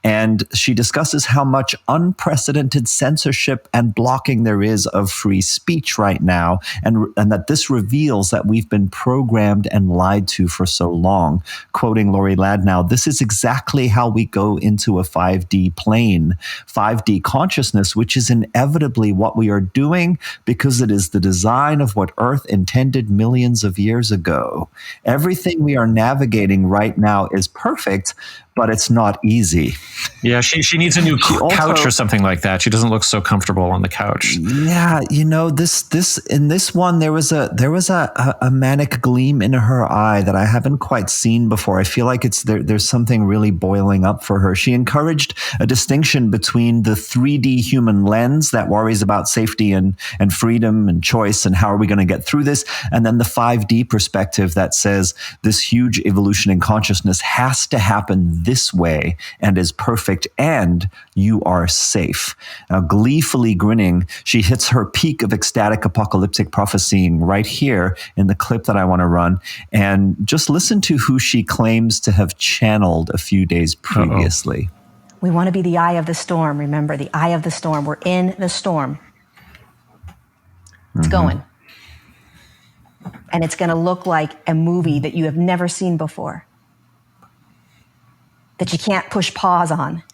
And she discusses how much unprecedented censorship and blocking there is of free speech right now, and that this reveals that we've been programmed and lied to for so long. Quoting Lori Ladd now, "This is exactly how we go into a 5D plane, 5D consciousness, which is inevitably what we are doing because it is the design of what Earth intended millions of years ago. Everything we are navigating right now is perfect, but it's not easy." Yeah, she needs a new couch or something like that. She doesn't look so comfortable on the couch. Yeah, this in this one there was a manic gleam in her eye that I haven't quite seen before. I feel like there's something really boiling up for her. She encouraged a distinction between the 3D human lens that worries about safety and freedom and choice and how are we going to get through this, and then the 5D perspective that says this huge evolution in consciousness has to happen this way and is perfect, and you are safe. Now, gleefully grinning, she hits her peak of ecstatic apocalyptic prophesying right here in the clip that I want to run. And just listen to who she claims to have channeled a few days previously. We want to be the eye of the storm. Remember, the eye of the storm. We're in the storm. It's going. And it's going to look like a movie that you have never seen before, that you can't push pause on,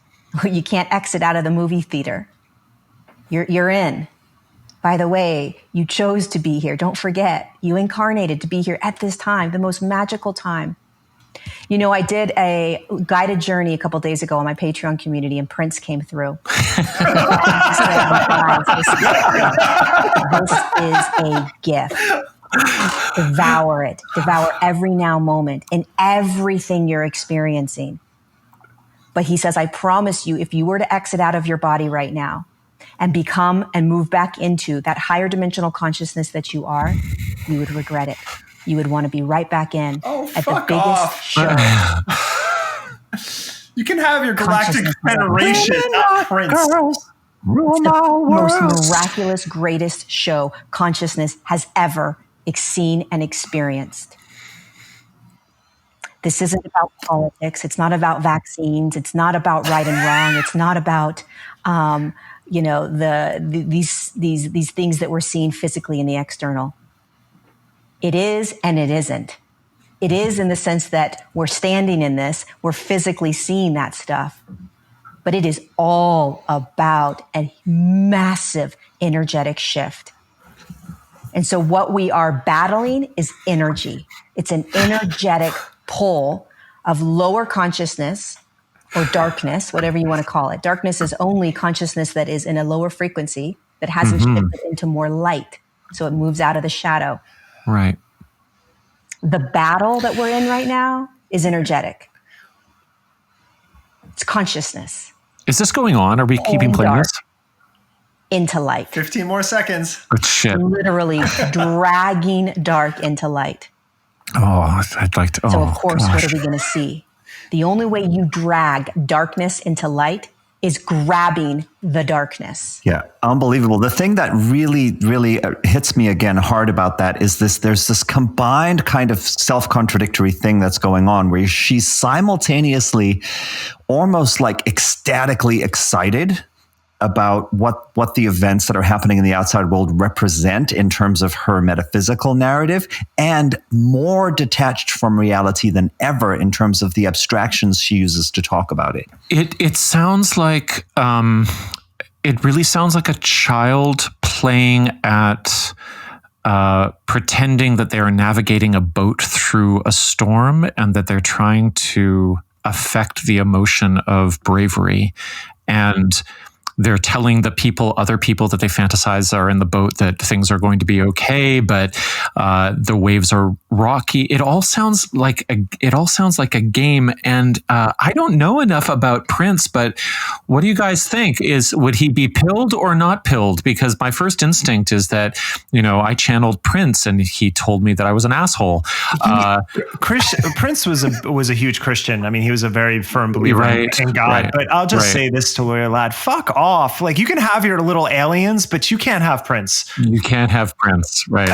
or you can't exit out of the movie theater. You're in. By the way, you chose to be here. Don't forget, you incarnated to be here at this time, the most magical time. You know, I did a guided journey a couple of days ago on my Patreon community, and Prince came through. This is a gift. Devour it. Devour every now moment in everything you're experiencing. But he says, I promise you, if you were to exit out of your body right now and become and move back into that higher dimensional consciousness that you are, you would regret it. You would want to be right back in at the biggest show. You can have your galactic federation, not Prince. It's the most miraculous, greatest show consciousness has ever seen and experienced. This isn't about politics. It's not about vaccines. It's not about right and wrong. It's not about, these things that we're seeing physically in the external. It is and it isn't. It is in the sense that we're standing in this, we're physically seeing that stuff, but it is all about a massive energetic shift. And so what we are battling is energy. It's an energetic pull of lower consciousness or darkness, whatever you want to call it. Darkness is only consciousness that is in a lower frequency that hasn't shifted into more light. So it moves out of the shadow. Right. The battle that we're in right now is energetic. It's consciousness. Is this going on? Are we keeping playing this? Into light. 15 more seconds. Oh, shit. Literally dragging dark into light. Oh, I'd like to. So of course, what are we going to see? The only way you drag darkness into light is grabbing the darkness. Yeah, unbelievable. The thing that really, really hits me again hard about that is there's this combined kind of self-contradictory thing that's going on where she's simultaneously almost like ecstatically excited about what the events that are happening in the outside world represent in terms of her metaphysical narrative, and more detached from reality than ever in terms of the abstractions she uses to talk about it. It sounds like it really sounds like a child playing at pretending that they are navigating a boat through a storm and that they're trying to affect the emotion of bravery, and they're telling other people that they fantasize are in the boat that things are going to be okay, but the waves are rocky. It all sounds like a game. And I don't know enough about Prince, but what do you guys think? Would he be pilled or not pilled? Because my first instinct is that, I channeled Prince and he told me that I was an asshole. Prince was a huge Christian. I mean, he was a very firm believer in God. Right, but I'll just say this to Lawyer Lad: fuck off. Like, you can have your little aliens, but you can't have Prince. You can't have Prince, right?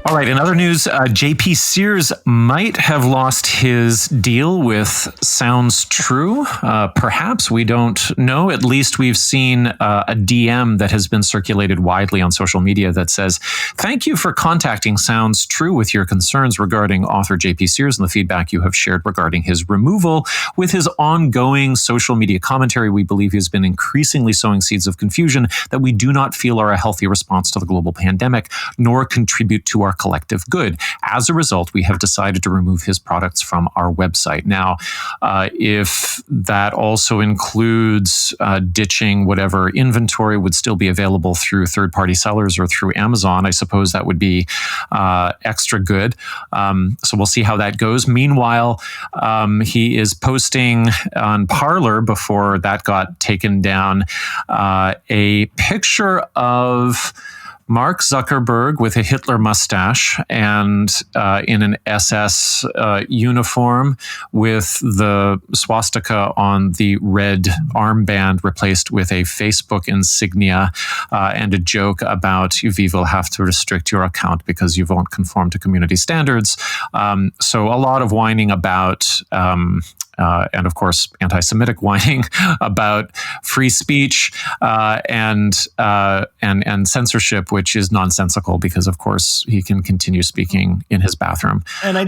All right, in other news, JP Sears might have lost his deal with Sounds True. Perhaps, we don't know. At least we've seen a DM that has been circulated widely on social media that says, "Thank you for contacting Sounds True with your concerns regarding author JP Sears and the feedback you have shared regarding his removal. With his ongoing social media commentary, we believe he has been increasingly sowing seeds of confusion that we do not feel are a healthy response to the global pandemic, nor contribute to our collective good. As a result, we have decided to remove his products from our website. Now, if that also includes ditching whatever inventory would still be available through third-party sellers or through Amazon, I suppose that would be extra good. So we'll see how that goes. Meanwhile, he is posting on Parler, before that got taken down, a picture of Mark Zuckerberg with a Hitler mustache and in an SS uniform with the swastika on the red armband replaced with a Facebook insignia and a joke about we will have to restrict your account because you won't conform to community standards. So a lot of whining about and of course, anti-Semitic whining about free speech and censorship, which is nonsensical because, of course, he can continue speaking in his bathroom. And I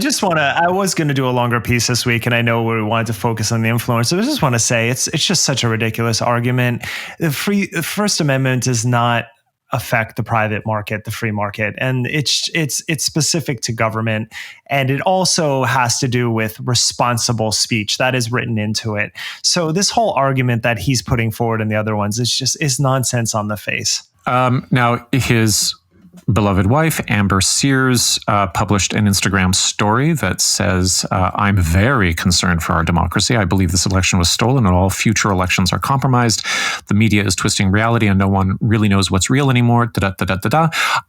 was going to do a longer piece this week, and I know we wanted to focus on the influencers. I just want to say it's just such a ridiculous argument. The First Amendment does not affect the private market, the free market, and it's specific to government, and it also has to do with responsible speech that is written into it. So this whole argument that he's putting forward and the other ones is nonsense on the face. Now, his beloved wife, Amber Sears, published an Instagram story that says, I'm very concerned for our democracy. I believe this election was stolen and all future elections are compromised. The media is twisting reality and no one really knows what's real anymore.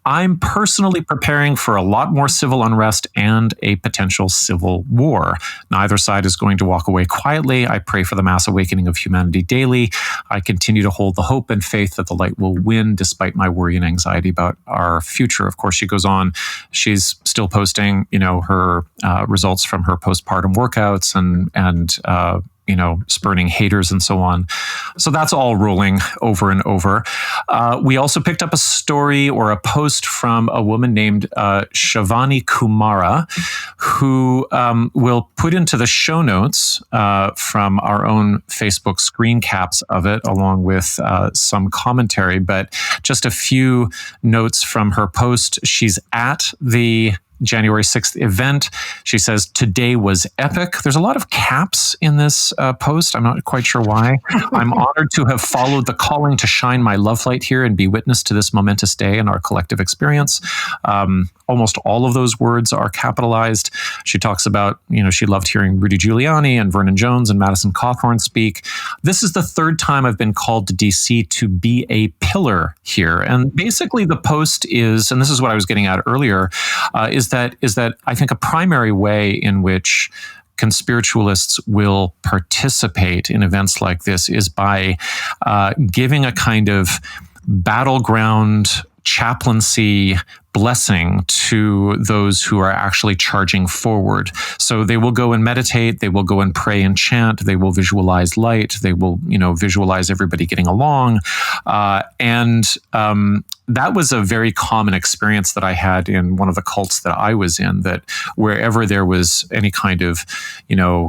I'm personally preparing for a lot more civil unrest and a potential civil war. Neither side is going to walk away quietly. I pray for the mass awakening of humanity daily. I continue to hold the hope and faith that the light will win despite my worry and anxiety about our future. Of course, she goes on. She's still posting, her results from her postpartum workouts and spurning haters and so on. So that's all rolling over and over. We also picked up a story or a post from a woman named Shavani Kumara, who will put into the show notes from our own Facebook screen caps of it, along with some commentary, but just a few notes from her post. She's at the January 6th event. She says, today was epic. There's a lot of caps in this post. I'm not quite sure why. I'm honored to have followed the calling to shine my love light here and be witness to this momentous day in our collective experience. Almost all of those words are capitalized. She talks about, she loved hearing Rudy Giuliani and Vernon Jones and Madison Cawthorn speak. This is the third time I've been called to DC to be a pillar here. And basically the post is, and this is what I was getting at earlier, is that I think a primary way in which conspiritualists will participate in events like this is by giving a kind of battleground chaplaincy blessing to those who are actually charging forward. So they will go and meditate, they will go and pray and chant, they will visualize light, they will, visualize everybody getting along. That was a very common experience that I had in one of the cults that I was in, that wherever there was any kind of,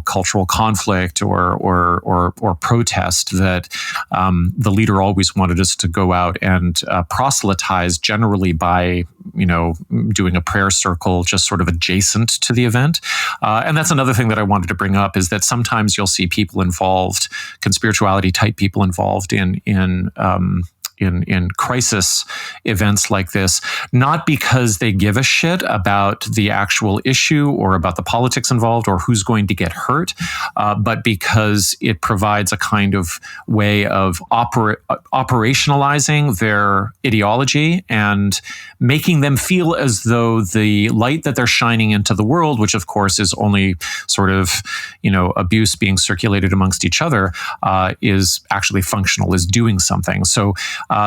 cultural conflict or protest, that the leader always wanted us to go out and proselytize, generally by, doing a prayer circle just sort of adjacent to the event. And that's another thing that I wanted to bring up, is that sometimes you'll see people involved, conspirituality type people involved in crisis events like this, not because they give a shit about the actual issue or about the politics involved or who's going to get hurt, but because it provides a kind of way of operationalizing their ideology and making them feel as though the light that they're shining into the world, which of course is only sort of, abuse being circulated amongst each other, is actually functional, is doing something. So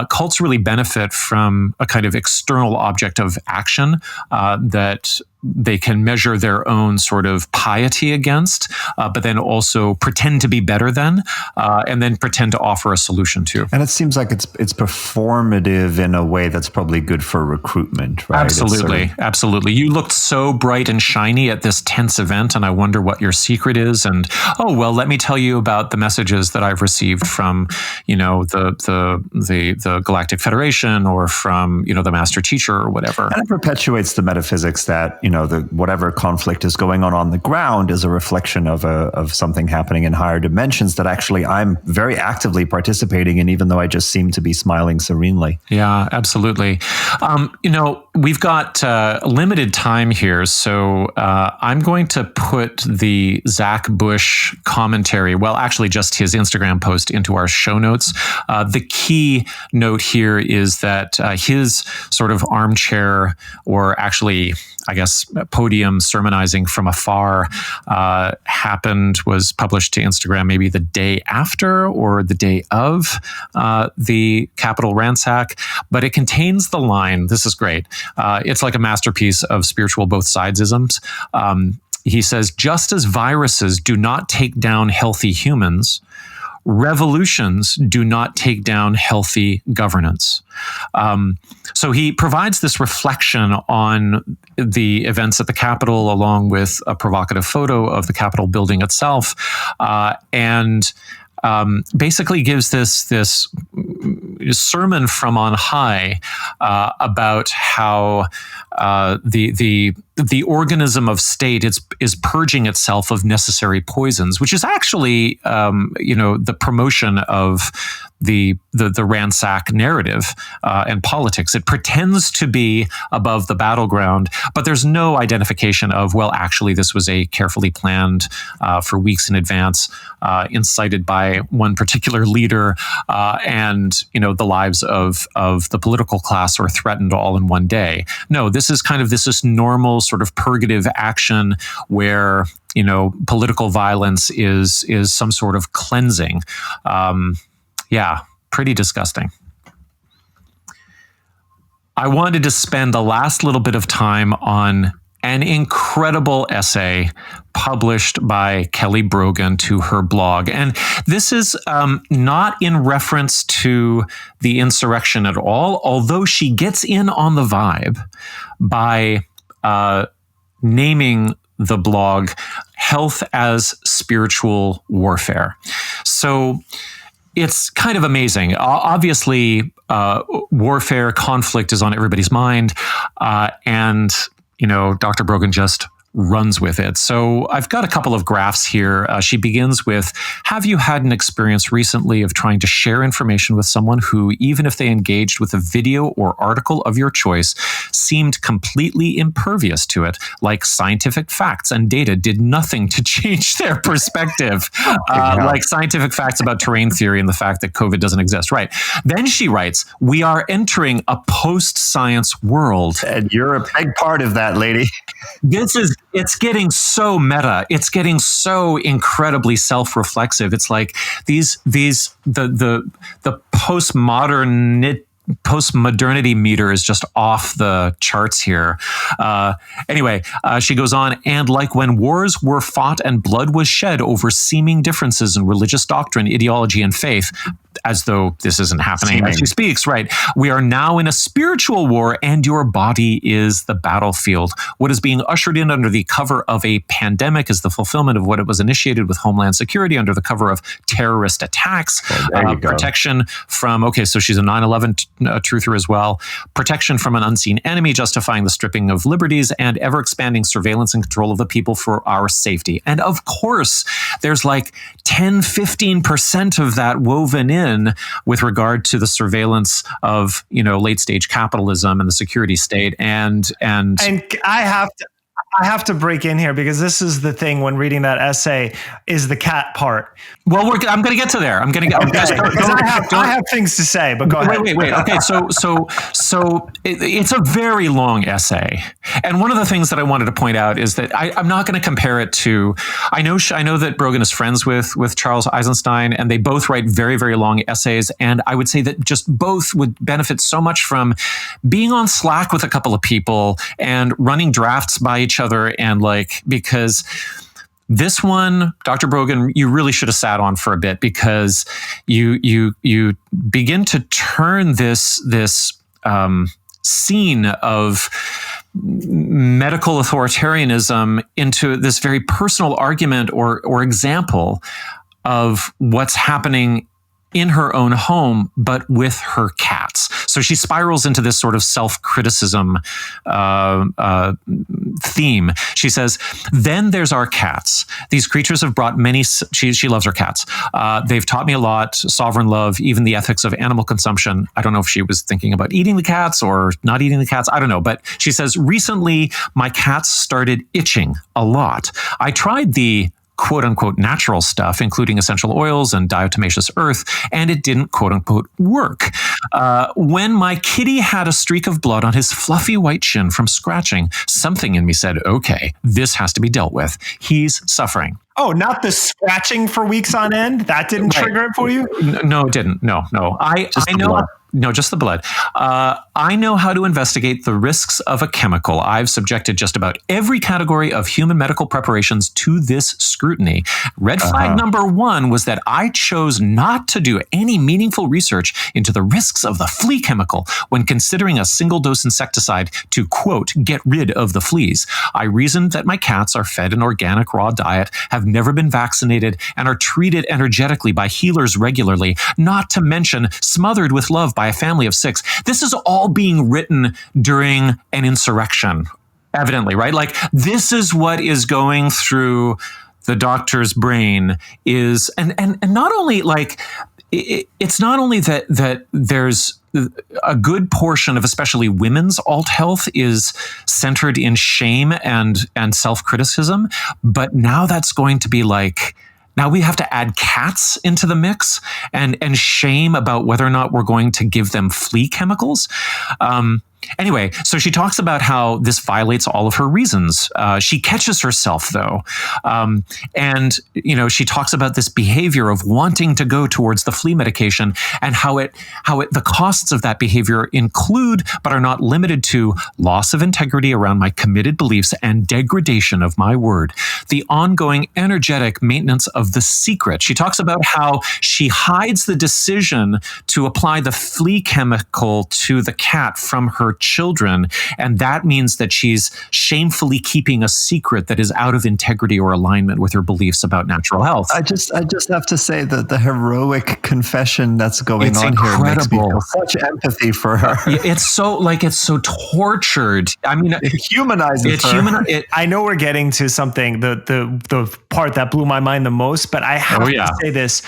cults really benefit from a kind of external object of action that they can measure their own sort of piety against, but then also pretend to be better than, and then pretend to offer a solution to. And it seems like it's performative in a way that's probably good for recruitment, right? Absolutely, absolutely. You looked so bright and shiny at this tense event, and I wonder what your secret is. And, oh, well, let me tell you about the messages that I've received from, the Galactic Federation or from the Master Teacher or whatever. And it perpetuates the metaphysics that the whatever conflict is going on the ground is a reflection of something happening in higher dimensions that actually I'm very actively participating in, even though I just seem to be smiling serenely. Yeah, absolutely. We've got limited time here, so I'm going to put the Zach Bush commentary, well, actually just his Instagram post, into our show notes. The key note here is that his sort of armchair, or actually, I guess, podium sermonizing from afar was published to Instagram maybe the day after or the day of the Capitol ransack. But it contains the line, this is great, it's like a masterpiece of spiritual both sidesisms. He says, just as viruses do not take down healthy humans, revolutions do not take down healthy governance. So he provides this reflection on the events at the Capitol, along with a provocative photo of the Capitol building itself, and basically gives this sermon from on high about how the organism of state is purging itself of necessary poisons, which is actually the promotion of the ransack narrative and politics. It pretends to be above the battleground, but there's no identification of, well, actually this was a carefully planned for weeks in advance, incited by one particular leader, and the lives of the political class are threatened all in one day. No, this is kind of this normal sort of purgative action where political violence is some sort of cleansing. Yeah, pretty disgusting. I wanted to spend the last little bit of time on an incredible essay published by Kelly Brogan to her blog. And this is not in reference to the insurrection at all, although she gets in on the vibe by naming the blog Health as Spiritual Warfare. So it's kind of amazing. Obviously, warfare, conflict is on everybody's mind. And Dr. Brogan just runs with it. So I've got a couple of graphs here. She begins with, have you had an experience recently of trying to share information with someone who, even if they engaged with a video or article of your choice, seemed completely impervious to it, like scientific facts and data did nothing to change their perspective, like scientific facts about terrain theory and the fact that COVID doesn't exist, right? Then she writes, we are entering a post-science world. And you're a big part of that, lady. It's getting so meta. It's getting so incredibly self-reflexive. It's like the postmodernity meter is just off the charts here. Anyway, she goes on, and like when wars were fought and blood was shed over seeming differences in religious doctrine, ideology, and faith, as though this isn't happening as she speaks, right? We are now in a spiritual war, and your body is the battlefield. What is being ushered in under the cover of a pandemic is the fulfillment of what it was initiated with Homeland Security under the cover of terrorist attacks. Protection from, so she's a 9/11 truther as well. Protection from an unseen enemy, justifying the stripping of liberties, and ever-expanding surveillance and control of the people for our safety. And of course, there's like 10-15% of that woven in with regard to the surveillance of late stage capitalism and the security state, and I have to break in here because this is the thing when reading that essay is the cat part. Well, I'm going to get to there. I'm going to get. Okay. I have things to say, but go ahead. Wait. Okay, so it's a very long essay, and one of the things that I wanted to point out is that I'm not going to compare it to. I know that Brogan is friends with Charles Eisenstein, and they both write very, very long essays, and I would say that just both would benefit so much from being on Slack with a couple of people and running drafts by each other, and because this one, Dr. Brogan, you really should have sat on for a bit, because you begin to turn this scene of medical authoritarianism into this very personal argument or example of what's happening in her own home, but with her cats. So she spirals into this sort of self-criticism theme. She says, then there's our cats. These creatures have brought many, she loves her cats. They've taught me a lot, sovereign love, even the ethics of animal consumption. I don't know if she was thinking about eating the cats or not eating the cats. I don't know. But she says, recently, my cats started itching a lot. I tried the quote unquote natural stuff, including essential oils and diatomaceous earth, and it didn't quote unquote work. When my kitty had a streak of blood on his fluffy white shin from scratching, something in me said, okay, this has to be dealt with. He's suffering. Oh, not the scratching for weeks on end? That didn't trigger it for you? No, it didn't. No. I know. Blood. No, just the blood. I know how to investigate the risks of a chemical. I've subjected just about every category of human medical preparations to this scrutiny. Red flag number one was that I chose not to do any meaningful research into the risks of the flea chemical when considering a single-dose insecticide to, quote, get rid of the fleas. I reasoned that my cats are fed an organic raw diet, have never been vaccinated, and are treated energetically by healers regularly, not to mention smothered with love by a family of 6. This is all being written during an insurrection, evidently, right? Like, this is what is going through the doctor's brain is, and not only like, it's not only that there's a good portion of especially women's alt health is centered in shame and self-criticism, but now that's going to be like, now we have to add cats into the mix and shame about whether or not we're going to give them flea chemicals. Anyway, so she talks about how this violates all of her reasons. She catches herself, though. And, she talks about this behavior of wanting to go towards the flea medication and how the costs of that behavior include, but are not limited to, loss of integrity around my committed beliefs and degradation of my word. The ongoing energetic maintenance of the secret. She talks about how she hides the decision to apply the flea chemical to the cat from her children, and that means that she's shamefully keeping a secret that is out of integrity or alignment with her beliefs about natural health. I just have to say that the heroic confession that's going on incredible. Here makes me feel such empathy for her. It's so tortured. I mean, it humanizes her. I know we're getting to something, the part that blew my mind the most, but I have to say this.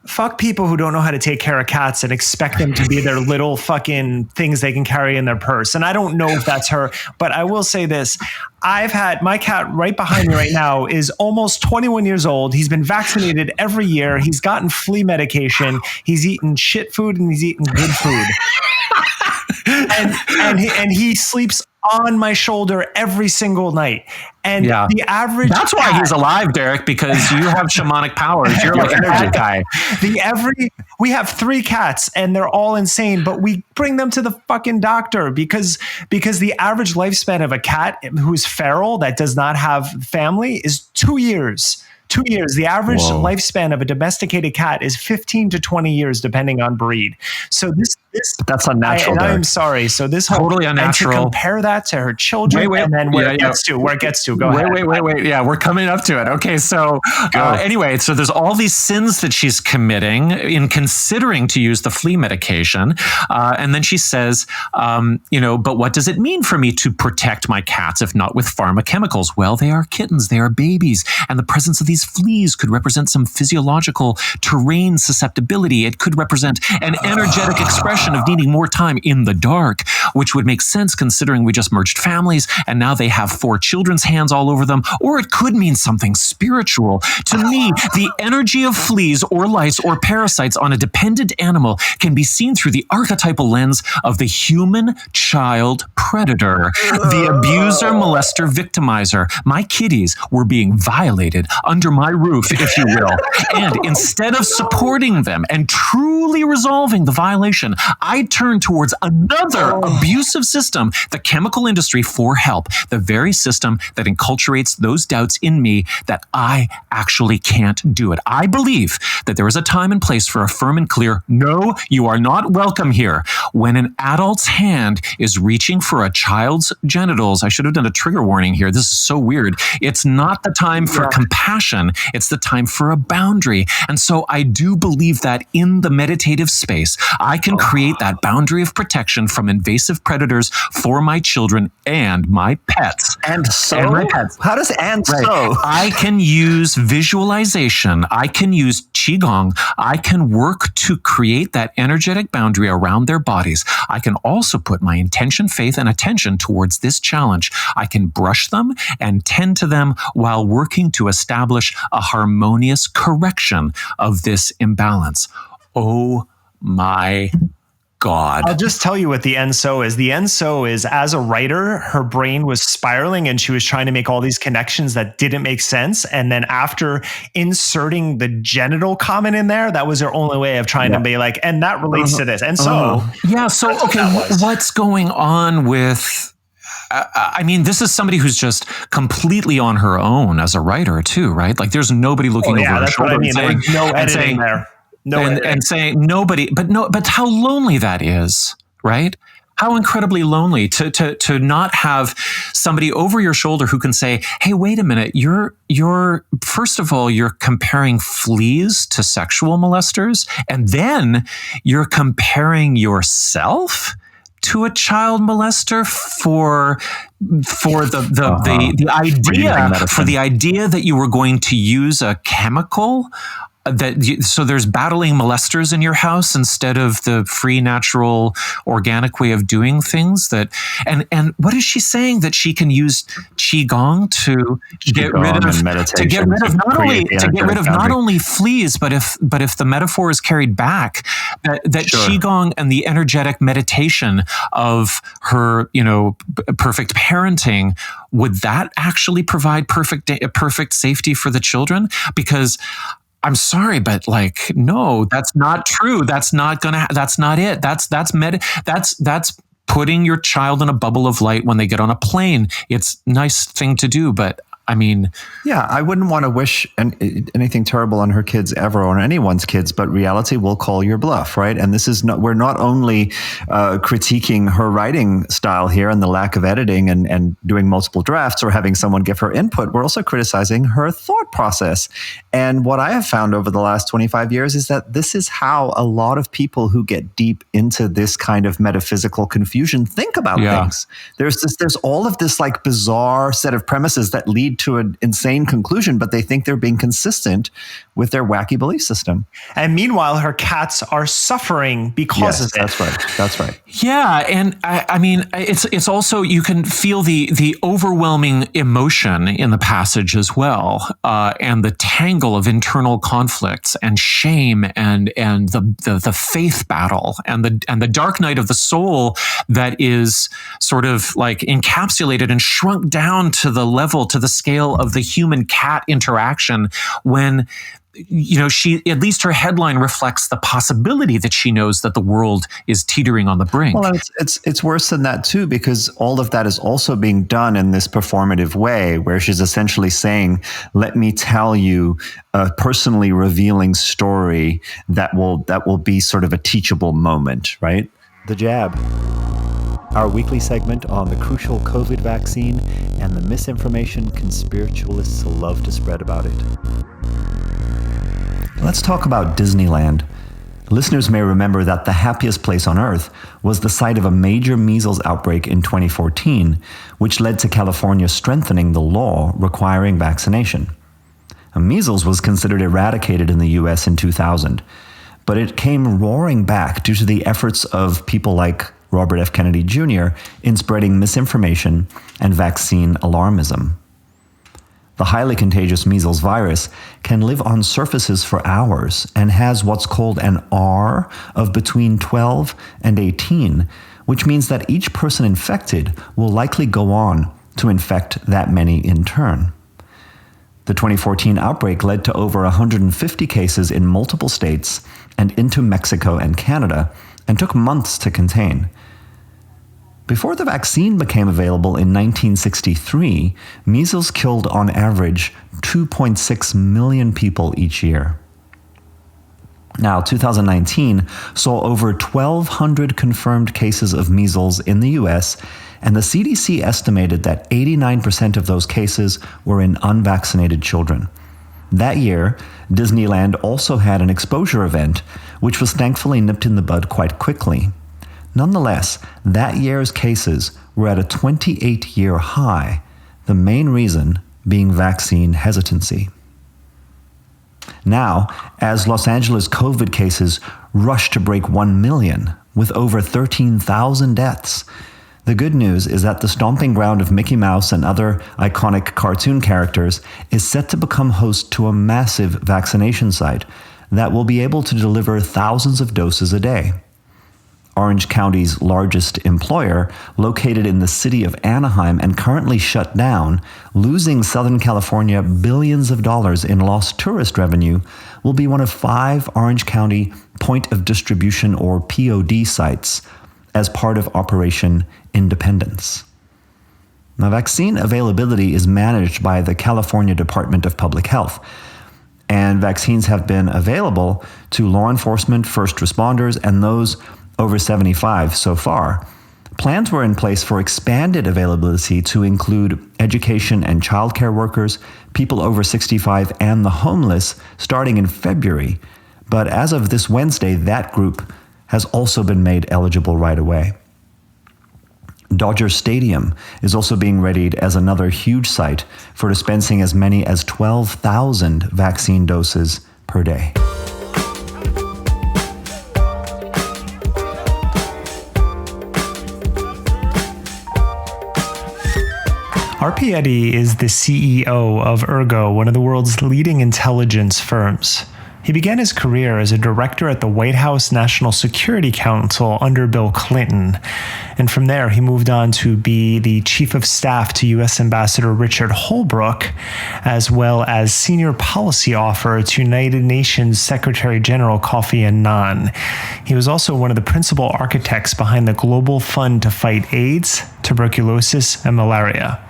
Fuck people who don't know how to take care of cats and expect them to be their little fucking things they can carry in their purse. And I don't know if that's her, but I will say this. I've had my cat right behind me right now is almost 21 years old. He's been vaccinated every year. He's gotten flea medication. He's eaten shit food and he's eaten good food. and he sleeps on my shoulder every single night. And the average that's why he's alive, Derek, because you have shamanic powers. You're like an energy guy. We have 3 cats and they're all insane, but we bring them to the fucking doctor because the average lifespan of a cat who's feral that does not have family is 2 years. 2 years. The average lifespan of a domesticated cat is 15 to 20 years, depending on breed. So that's unnatural. I am sorry. So this totally unnatural. And to compare that to her children, and then where it gets to. Go ahead. Wait. Yeah, we're coming up to it. Okay, so anyway, so there's all these sins that she's committing in considering to use the flea medication, and then she says, but what does it mean for me to protect my cats if not with pharmaceuticals? Well, they are kittens, they are babies, and the presence of these fleas could represent some physiological terrain susceptibility. It could represent an energetic expression of needing more time in the dark, which would make sense considering we just merged families and now they have 4 children's hands all over them. Or it could mean something spiritual. To me, the energy of fleas or lice or parasites on a dependent animal can be seen through the archetypal lens of the human child predator, the abuser, molester, victimizer. My kitties were being violated under my roof, if you will. And instead of supporting them and truly resolving the violation, I turned towards another abusive system, the chemical industry, for help. The very system that enculturates those doubts in me that I actually can't do it. I believe that there is a time and place for a firm and clear, no, you are not welcome here. when an adult's hand is reaching for a child's genitals, I should have done a trigger warning here. This is so weird. It's not the time for compassion. It's the time for a boundary. And so I do believe that in the meditative space, I can create that boundary of protection from invasive predators for my children and my pets. And so? And my pets. How does and Right. so? I can use visualization. I can use Qigong. I can work to create that energetic boundary around their bodies. I can also put my intention, faith, and attention towards this challenge. I can brush them and tend to them while working to establish a harmonious correction of this imbalance. Oh my God. I'll just tell you what the ENSO is. The ENSO is, as a writer, her brain was spiraling and she was trying to make all these connections that didn't make sense. And then after inserting the genital comment in there, that was her only way of trying to be like, and that relates to this. And so, yeah. So, okay, what's going on with... I mean, this is somebody who's just completely on her own as a writer too, right? Like there's nobody looking over her shoulder and saying, no editing there. No, and saying nobody, but how lonely that is, right? How incredibly lonely to not have somebody over your shoulder who can say, "Hey, wait a minute, you're first of all, you're comparing fleas to sexual molesters, and then you're comparing yourself to a child molester for the idea that you were going to use a chemical." So there's battling molesters in your house instead of the free, natural, organic way of doing things. And what is she saying? That she can use qigong to get rid of not only fleas, but if the metaphor is carried back, that qigong and the energetic meditation of her, perfect parenting, would that actually provide perfect safety for the children? Because I'm sorry, but no, that's not true. That's not it. That's putting your child in a bubble of light when they get on a plane. It's a nice thing to do, but I mean, yeah, I wouldn't want to wish anything terrible on her kids ever, or on anyone's kids, but reality will call your bluff, right? And this is we're not only critiquing her writing style here and the lack of editing and doing multiple drafts or having someone give her input, we're also criticizing her thought process. And what I have found over the last 25 years is that this is how a lot of people who get deep into this kind of metaphysical confusion think about things. There's all of this bizarre set of premises that lead to an insane conclusion, but they think they're being consistent with their wacky belief system. And meanwhile, her cats are suffering because of it. That's right. Yeah, and I mean, it's also, you can feel the overwhelming emotion in the passage as well, and the tangle of internal conflicts and shame and the faith battle and the dark night of the soul that is sort of encapsulated and shrunk down to the scale of the human cat interaction when she, at least her headline reflects the possibility that she knows that the world is teetering on the brink. Well, it's worse than that too, because all of that is also being done in this performative way where she's essentially saying, let me tell you a personally revealing story that will be sort of a teachable moment, right? The Jab. Our weekly segment on the crucial COVID vaccine and the misinformation conspiritualists love to spread about it. Let's talk about Disneyland. Listeners may remember that the happiest place on earth was the site of a major measles outbreak in 2014, which led to California strengthening the law requiring vaccination. Measles was considered eradicated in the US in 2000, but it came roaring back due to the efforts of people like Robert F. Kennedy Jr. in spreading misinformation and vaccine alarmism. The highly contagious measles virus can live on surfaces for hours and has what's called an R of between 12 and 18, which means that each person infected will likely go on to infect that many in turn. The 2014 outbreak led to over 150 cases in multiple states and into Mexico and Canada, and took months to contain. Before the vaccine became available in 1963, measles killed on average 2.6 million people each year. Now, 2019 saw over 1,200 confirmed cases of measles in the US, and the CDC estimated that 89% of those cases were in unvaccinated children. That year, Disneyland also had an exposure event, which was thankfully nipped in the bud quite quickly. Nonetheless, that year's cases were at a 28-year high, the main reason being vaccine hesitancy. Now, as Los Angeles COVID cases rush to break 1 million, with over 13,000 deaths, the good news is that the stomping ground of Mickey Mouse and other iconic cartoon characters is set to become host to a massive vaccination site that will be able to deliver thousands of doses a day. Orange County's largest employer, located in the city of Anaheim and currently shut down, losing Southern California billions of dollars in lost tourist revenue, will be one of 5 Orange County point of distribution or POD sites as part of Operation Independence. Now, vaccine availability is managed by the California Department of Public Health, and vaccines have been available to law enforcement, first responders, and those over 75 so far. Plans were in place for expanded availability to include education and childcare workers, people over 65, and the homeless starting in February. But as of this Wednesday, that group has also been made eligible right away. Dodger Stadium is also being readied as another huge site for dispensing as many as 12,000 vaccine doses per day. RP Eddy is the CEO of Ergo, one of the world's leading intelligence firms. He began his career as a director at the White House National Security Council under Bill Clinton. And from there, he moved on to be the chief of staff to U.S. Ambassador Richard Holbrooke, as well as senior policy officer to United Nations Secretary General Kofi Annan. He was also one of the principal architects behind the Global Fund to fight AIDS, tuberculosis, and malaria.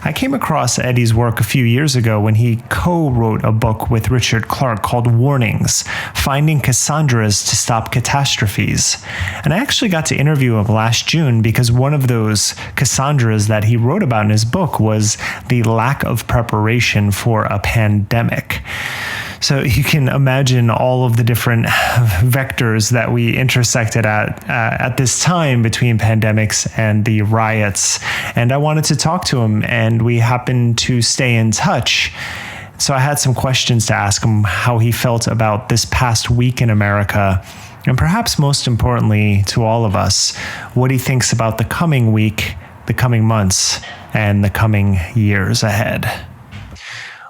I came across Eddy's work a few years ago when he co-wrote a book with Richard Clarke called Warnings, Finding Cassandras to Stop Catastrophes. And I actually got to interview him last June because one of those Cassandras that he wrote about in his book was the lack of preparation for a pandemic. So you can imagine all of the different vectors that we intersected at this time between pandemics and the riots. And I wanted to talk to him, and we happened to stay in touch. So I had some questions to ask him, how he felt about this past week in America, and perhaps most importantly to all of us, what he thinks about the coming week, the coming months, and the coming years ahead.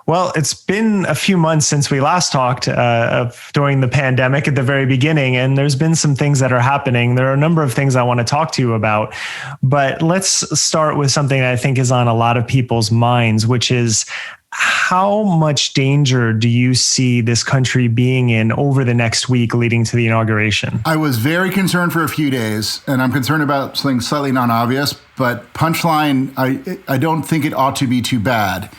Well, it's been a few months since we last talked during the pandemic at the very beginning, and there's been some things that are happening. There are a number of things I want to talk to you about, but let's start with something that I think is on a lot of people's minds, which is how much danger do you see this country being in over the next week leading to the inauguration? I was very concerned for a few days, and I'm concerned about something slightly non-obvious, but punchline, I don't think it ought to be too bad.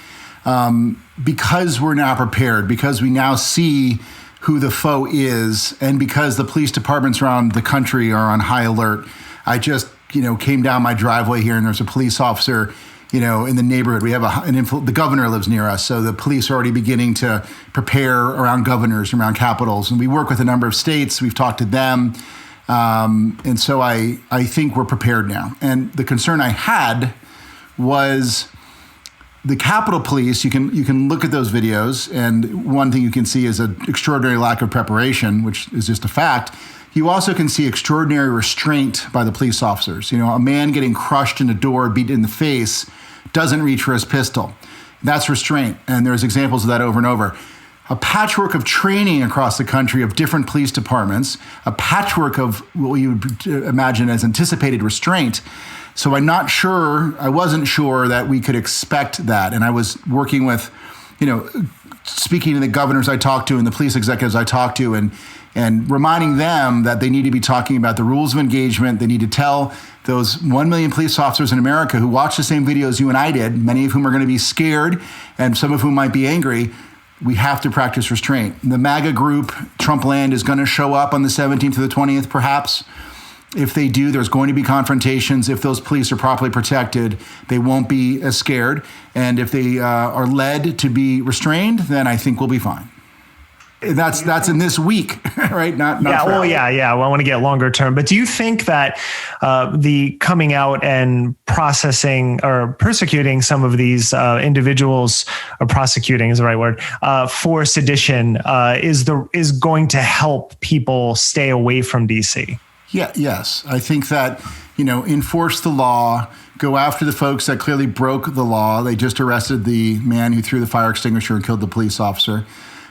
Because we're now prepared, because we now see who the foe is, and because the police departments around the country are on high alert. I just, came down my driveway here, and there's a police officer, in the neighborhood. We have the governor lives near us, so the police are already beginning to prepare around governors, around capitals, and we work with a number of states. We've talked to them, and so I think we're prepared now. And the concern I had was the Capitol Police. You can look at those videos, and one thing you can see is an extraordinary lack of preparation, which is just a fact. You also can see extraordinary restraint by the police officers. A man getting crushed in a door, beaten in the face, doesn't reach for his pistol. That's restraint, and there's examples of that over and over. A patchwork of training across the country of different police departments, a patchwork of what you would imagine as anticipated restraint. So I wasn't sure that we could expect that. And I was working with, speaking to the governors I talked to and the police executives I talked to, and reminding them that they need to be talking about the rules of engagement. They need to tell those 1 million police officers in America who watch the same videos you and I did, many of whom are going to be scared and some of whom might be angry. we have to practice restraint. The MAGA group, Trump Land, is going to show up on the 17th to the 20th, perhaps. If they do, there's going to be confrontations. If those police are properly protected, they won't be as scared. And if they are led to be restrained, then I think we'll be fine. That's in this week, right? Not yeah. Well, yeah. Well, I want to get longer term, but do you think that the coming out and processing or persecuting some of these individuals, or prosecuting is the right word, for sedition is going to help people stay away from DC? Yeah. Yes, I think that enforce the law. Go after the folks that clearly broke the law. They just arrested the man who threw the fire extinguisher and killed the police officer.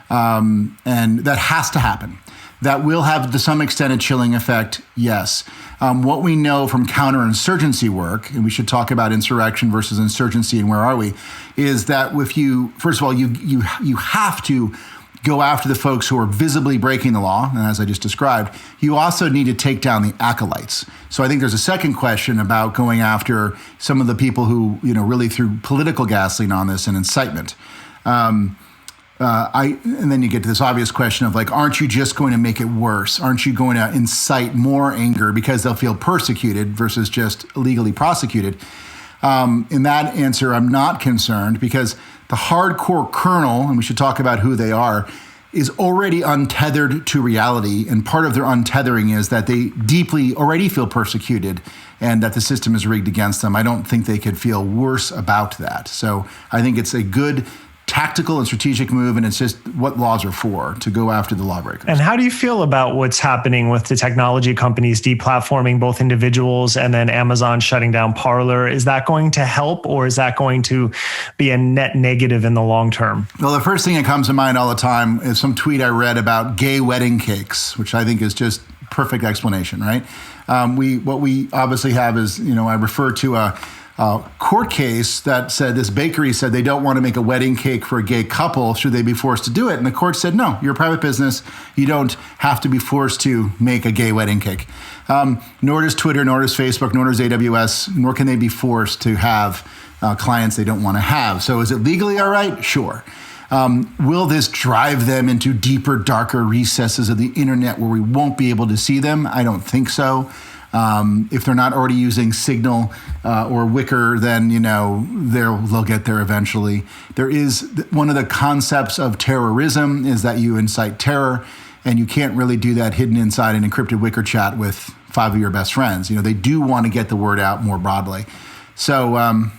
And that has to happen. That will have, to some extent, a chilling effect, yes. What we know from counterinsurgency work, and we should talk about insurrection versus insurgency and where are we, is that if you, first of all, you have to go after the folks who are visibly breaking the law, and as I just described, you also need to take down the acolytes. So I think there's a second question about going after some of the people who, really threw political gasoline on this and incitement. And then you get to this obvious question of aren't you just going to make it worse? Aren't you going to incite more anger because they'll feel persecuted versus just illegally prosecuted? In that answer, I'm not concerned because the hardcore kernel, and we should talk about who they are, is already untethered to reality. And part of their untethering is that they deeply already feel persecuted and that the system is rigged against them. I don't think they could feel worse about that. So I think it's a good tactical and strategic move, and it's just what laws are for, to go after the lawbreakers. And how do you feel about what's happening with the technology companies deplatforming both individuals and then Amazon shutting down Parler? Is that going to help, or is that going to be a net negative in the long term? Well, the first thing that comes to mind all the time is some tweet I read about gay wedding cakes, which I think is just perfect explanation, right? What we obviously have is, I refer to a court case that said this bakery said they don't want to make a wedding cake for a gay couple. Should they be forced to do it? And the court said, no, you're a private business. You don't have to be forced to make a gay wedding cake. Nor does Twitter, nor does Facebook, nor does AWS, nor can they be forced to have clients they don't want to have. So is it legally all right? Sure. Will this drive them into deeper, darker recesses of the internet where we won't be able to see them? I don't think so. If they're not already using Signal or Wicker, then they'll get there eventually. There is one of the concepts of terrorism is that you incite terror, and you can't really do that hidden inside an encrypted Wicker chat with 5 of your best friends. They do want to get the word out more broadly. So, and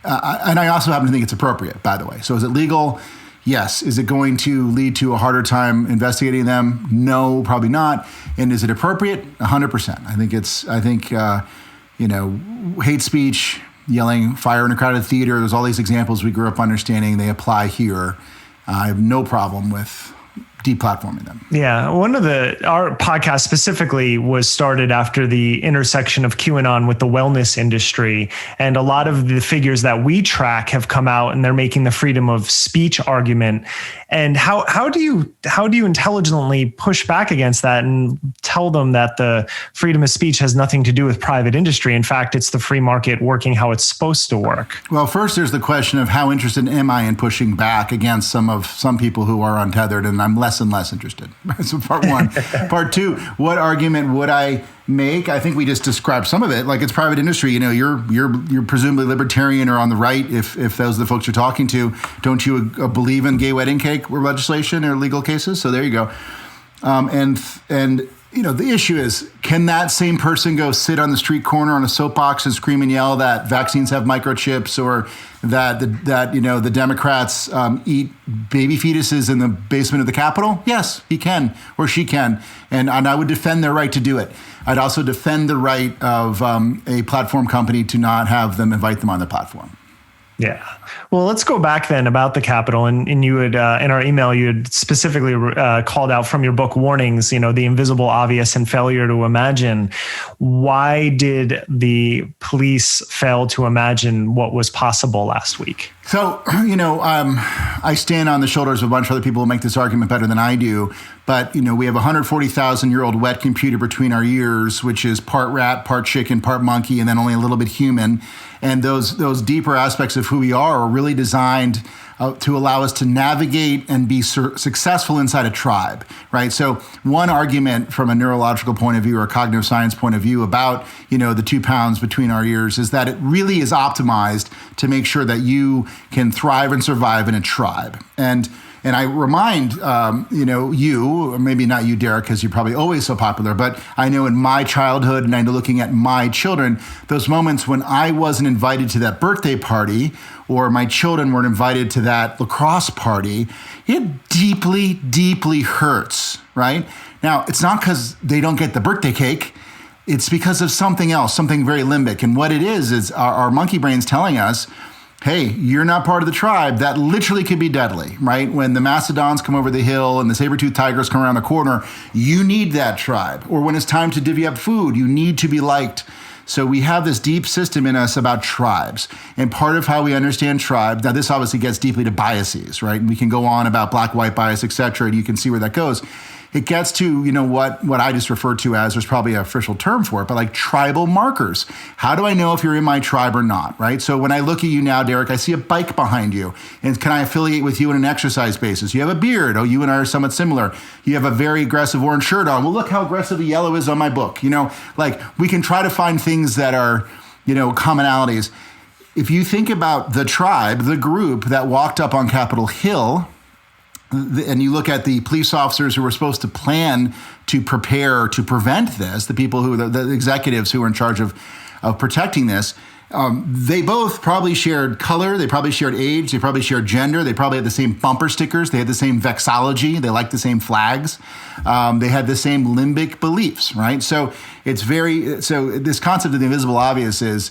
I also happen to think it's appropriate, by the way. So, is it legal? Yes. Is it going to lead to a harder time investigating them? No, probably not. And is it appropriate? 100%. I think hate speech, yelling fire in a crowded theater, there's all these examples we grew up understanding. They apply here. I have no problem with deplatforming them. Yeah. Our podcast specifically was started after the intersection of QAnon with the wellness industry. And a lot of the figures that we track have come out and they're making the freedom of speech argument. And how do you intelligently push back against that and tell them that the freedom of speech has nothing to do with private industry? In fact, it's the free market working how it's supposed to work. Well, first, there's the question of how interested am I in pushing back against some people who are untethered, and I'm less and less interested. So part one. Part two, what argument would I make? I think we just described some of it. Like, it's private industry. You're presumably libertarian or on the right. If those are the folks you're talking to, don't you believe in gay wedding cake legislation or legal cases? So there you go. And the issue is, can that same person go sit on the street corner on a soapbox and scream and yell that vaccines have microchips, or that the Democrats eat baby fetuses in the basement of the Capitol? Yes, he can, or she can. And I would defend their right to do it. I'd also defend the right of a platform company to not have them invite them on the platform. Yeah. Well, let's go back then about the Capitol. And you had, in our email, you had specifically called out from your book Warnings, the invisible, obvious, and failure to imagine. Why did the police fail to imagine what was possible last week? So, I stand on the shoulders of a bunch of other people who make this argument better than I do. But, we have a 140,000-year-old wet computer between our ears, which is part rat, part chicken, part monkey, and then only a little bit human. And those deeper aspects of who we are really designed to allow us to navigate and be successful inside a tribe, right? So one argument from a neurological point of view or a cognitive science point of view about, the 2 pounds between our ears is that it really is optimized to make sure that you can thrive and survive in a tribe. And I remind, you, or maybe not you, Derek, because you're probably always so popular, but I know in my childhood, and I know looking at my children, those moments when I wasn't invited to that birthday party or my children weren't invited to that lacrosse party, it deeply, deeply hurts, right? Now, it's not because they don't get the birthday cake. It's because of something else, something very limbic. And what it is our monkey brain's telling us, hey, you're not part of the tribe. That literally could be deadly, right? When the mastodons come over the hill and the saber-toothed tigers come around the corner, you need that tribe. Or when it's time to divvy up food, you need to be liked. So we have this deep system in us about tribes. And part of how we understand tribes, now this obviously gets deeply to biases, right? And we can go on about black-white bias, et cetera, and you can see where that goes. It gets to, what I just referred to as, there's probably an official term for it, but like tribal markers. How do I know if you're in my tribe or not, right? So when I look at you now, Derek, I see a bike behind you. And can I affiliate with you on an exercise basis? You have a beard. Oh, you and I are somewhat similar. You have a very aggressive orange shirt on. Well, look how aggressive the yellow is on my book. We can try to find things that are, commonalities. If you think about the tribe, the group that walked up on Capitol Hill, and you look at the police officers who were supposed to plan to prepare to prevent this, the people who the executives who were in charge of protecting this, they both probably shared color, they probably shared age, they probably shared gender, they probably had the same bumper stickers, they had the same vexillology, they liked the same flags, they had the same limbic beliefs, right? So so this concept of the invisible obvious is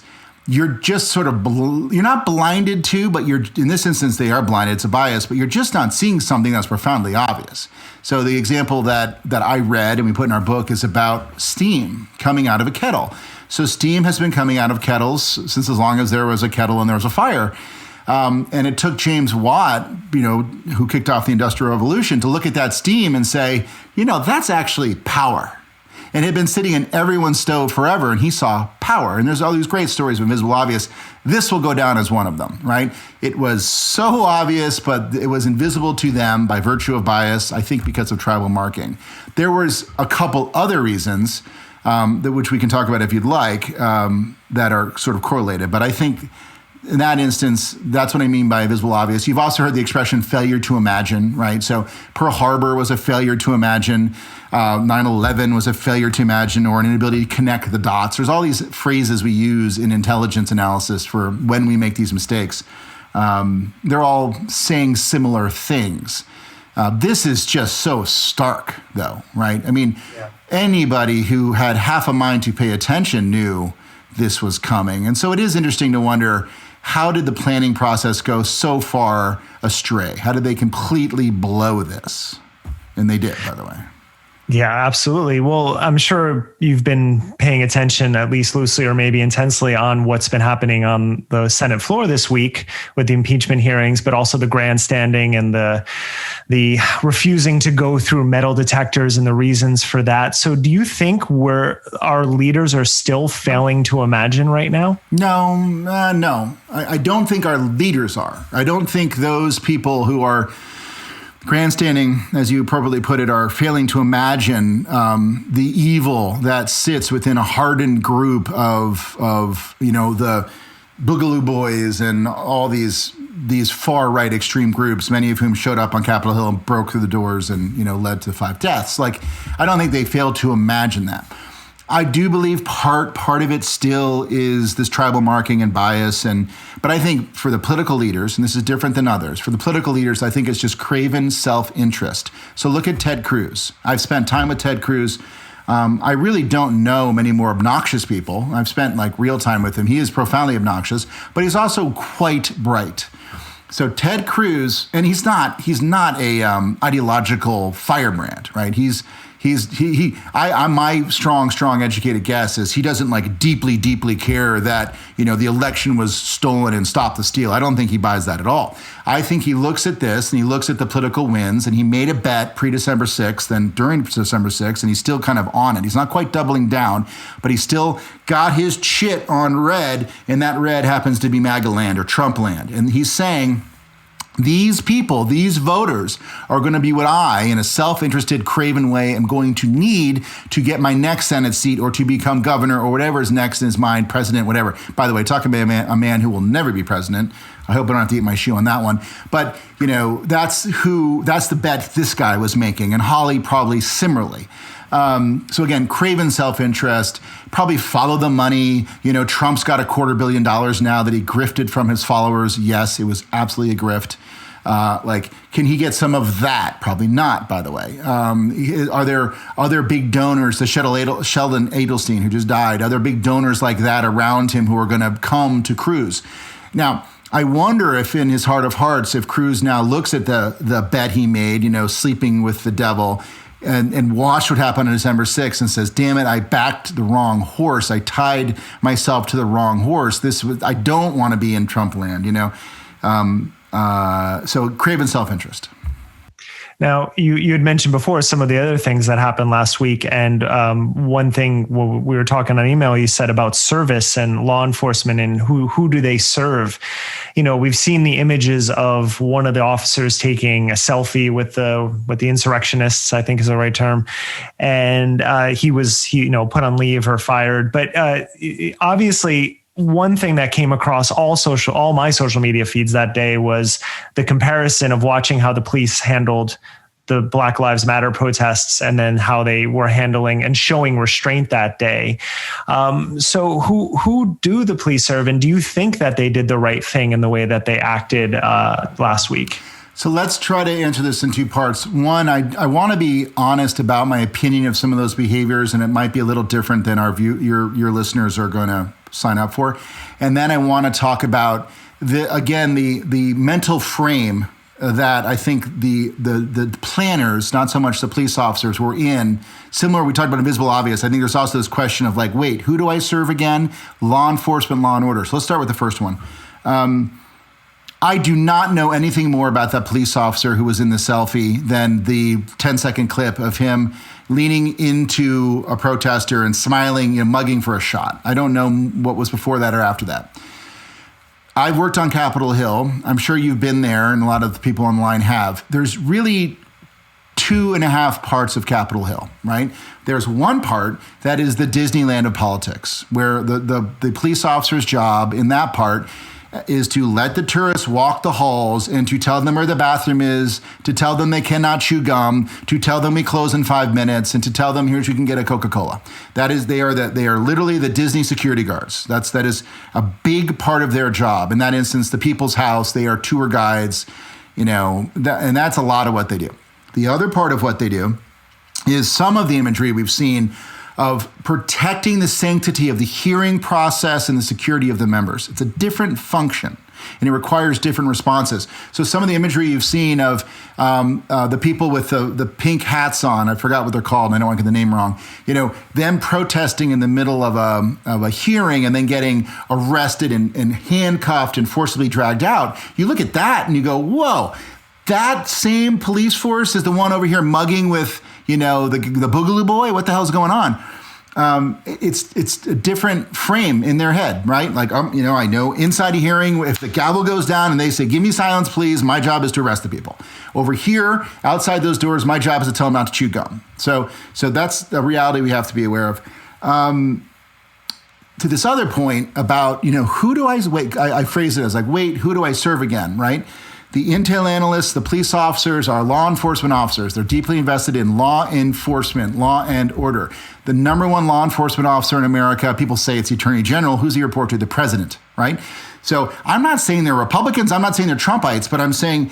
you're just sort of, you're not blinded to, but in this instance, they are blinded, it's a bias, but you're just not seeing something that's profoundly obvious. So the example that I read and we put in our book is about steam coming out of a kettle. So steam has been coming out of kettles since as long as there was a kettle and there was a fire. And it took James Watt, who kicked off the Industrial Revolution, to look at that steam and say, that's actually power. And it had been sitting in everyone's stove forever, and he saw power. And there's all these great stories of invisible obvious. This will go down as one of them, right? It was so obvious, but it was invisible to them by virtue of bias, I think because of tribal marking. There was a couple other reasons, which we can talk about if you'd like, that are sort of correlated. But I think in that instance, that's what I mean by invisible obvious. You've also heard the expression failure to imagine, right? So Pearl Harbor was a failure to imagine. 9/11 was a failure to imagine, or an inability to connect the dots. There's all these phrases we use in intelligence analysis for when we make these mistakes. They're all saying similar things. This is just so stark, though, right? I mean, anybody who had half a mind to pay attention knew this was coming. And so it is interesting to wonder, how did the planning process go so far astray? How did they completely blow this? And they did, by the way. Yeah, absolutely. Well, I'm sure you've been paying attention, at least loosely or maybe intensely, on what's been happening on the Senate floor this week with the impeachment hearings, but also the grandstanding and the refusing to go through metal detectors and the reasons for that. So do you think our leaders are still failing to imagine right now? No. I don't think our leaders are. I don't think those people who are grandstanding, as you appropriately put it, are failing to imagine the evil that sits within a hardened group of the Boogaloo Boys and all these far right extreme groups, many of whom showed up on Capitol Hill and broke through the doors and led to 5 deaths. Like, I don't think they failed to imagine that. I do believe part of it still is this tribal marking and bias, but I think for the political leaders, and this is different than others, for the political leaders, I think it's just craven self-interest. So look at Ted Cruz. I've spent time with Ted Cruz. I really don't know many more obnoxious people. I've spent real time with him. He is profoundly obnoxious, but he's also quite bright. So Ted Cruz, and he's not a ideological firebrand, right? My strong educated guess is he doesn't deeply care that, the election was stolen and stop the steal. I don't think he buys that at all. I think he looks at this and he looks at the political wins, and he made a bet pre-December 6th and during December 6th, and he's still kind of on it. He's not quite doubling down, but he's still got his shit on red, and that red happens to be MAGA land or Trump land. And he's saying, These people, these voters, are going to be what I, in a self-interested, craven way, am going to need to get my next Senate seat or to become governor or whatever is next in his mind, president, whatever. By the way, talking about a man who will never be president. I hope I don't have to eat my shoe on that one. But, that's the bet this guy was making. And Holly probably similarly. So again, craven self-interest, probably follow the money. Trump's got $250 million now that he grifted from his followers. Yes, it was absolutely a grift. Can he get some of that? Probably not, by the way. Are there big donors, the Sheldon Adelstein, who just died, are there big donors like that around him who are going to come to Cruz? Now, I wonder if in his heart of hearts, if Cruz now looks at the bet he made, sleeping with the devil, and watch what happened on December 6th and says, damn it, I backed the wrong horse. I tied myself to the wrong horse. I don't want to be in Trump land, so craven self-interest. Now, you had mentioned before some of the other things that happened last week. And one thing we were talking on email, you said about service and law enforcement and who do they serve? We've seen the images of one of the officers taking a selfie with the insurrectionists, I think is the right term. And he was put on leave or fired. But obviously, one thing that came across all my social media feeds that day was the comparison of watching how the police handled the Black Lives Matter protests and then how they were handling and showing restraint that day. So who do the police serve? And do you think that they did the right thing in the way that they acted last week? So let's try to answer this in two parts. One, I want to be honest about my opinion of some of those behaviors, and it might be a little different than your listeners are going to sign up for. And then I want to talk about the mental frame that I think the planners, not so much the police officers, were in. Similar, we talked about invisible obvious. I think there's also this question of wait, who do I serve again? Law enforcement, law and order. So let's start with the first one. I do not know anything more about that police officer who was in the selfie than the 10-second clip of him leaning into a protester and smiling, mugging for a shot. I don't know what was before that or after that. I've worked on Capitol Hill. I'm sure you've been there, and a lot of the people online have. There's really 2.5 parts of Capitol Hill, right? There's one part that is the Disneyland of politics, where the police officer's job in that part is to let the tourists walk the halls and to tell them where the bathroom is, to tell them they cannot chew gum, to tell them we close in 5 minutes, and to tell them here's you can get a Coca-Cola. They are literally the Disney security guards. That is a big part of their job. In that instance, the People's House, they are tour guides, and that's a lot of what they do. The other part of what they do is some of the imagery we've seen of protecting the sanctity of the hearing process and the security of the members. It's a different function, and it requires different responses. So some of the imagery you've seen of the people with the pink hats on, I forgot what they're called, and I don't want to get the name wrong, them protesting in the middle of a hearing and then getting arrested and handcuffed and forcibly dragged out. You look at that and you go, whoa, that same police force is the one over here mugging with the Boogaloo Boy. What the hell's going on? It's a different frame in their head, right? I know inside a hearing, if the gavel goes down and they say, give me silence, please, my job is to arrest the people. Over here, outside those doors, my job is to tell them not to chew gum. So that's the reality we have to be aware of. To this other point about, who do I phrase it as who do I serve again, right? The intel analysts, the police officers are law enforcement officers. They're deeply invested in law enforcement, law and order. The number one law enforcement officer in America, people say it's the Attorney General. Who's he report to? The president, right? So I'm not saying they're Republicans. I'm not saying they're Trumpites, but I'm saying,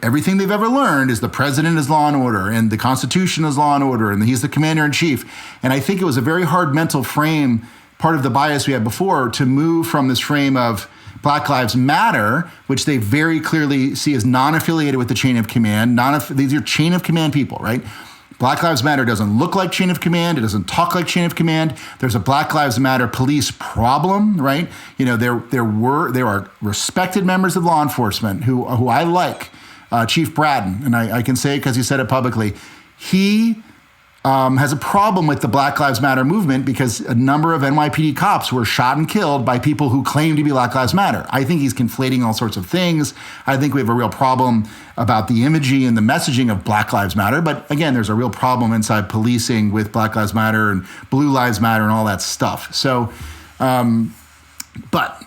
everything they've ever learned is the president is law and order and the Constitution is law and order and he's the commander in chief. And I think it was a very hard mental frame, part of the bias we had before, to move from this frame of Black Lives Matter, which they very clearly see as non-affiliated with the chain of command. These are chain of command people, right? Black Lives Matter doesn't look like chain of command. It doesn't talk like chain of command. There's a Black Lives Matter police problem, right? There are respected members of law enforcement who I like, Chief Braden, and I can say it because he said it publicly. He has a problem with the Black Lives Matter movement because a number of NYPD cops were shot and killed by people who claim to be Black Lives Matter. I think he's conflating all sorts of things. I think we have a real problem about the imagery and the messaging of Black Lives Matter. But again, there's a real problem inside policing with Black Lives Matter and Blue Lives Matter and all that stuff. So, but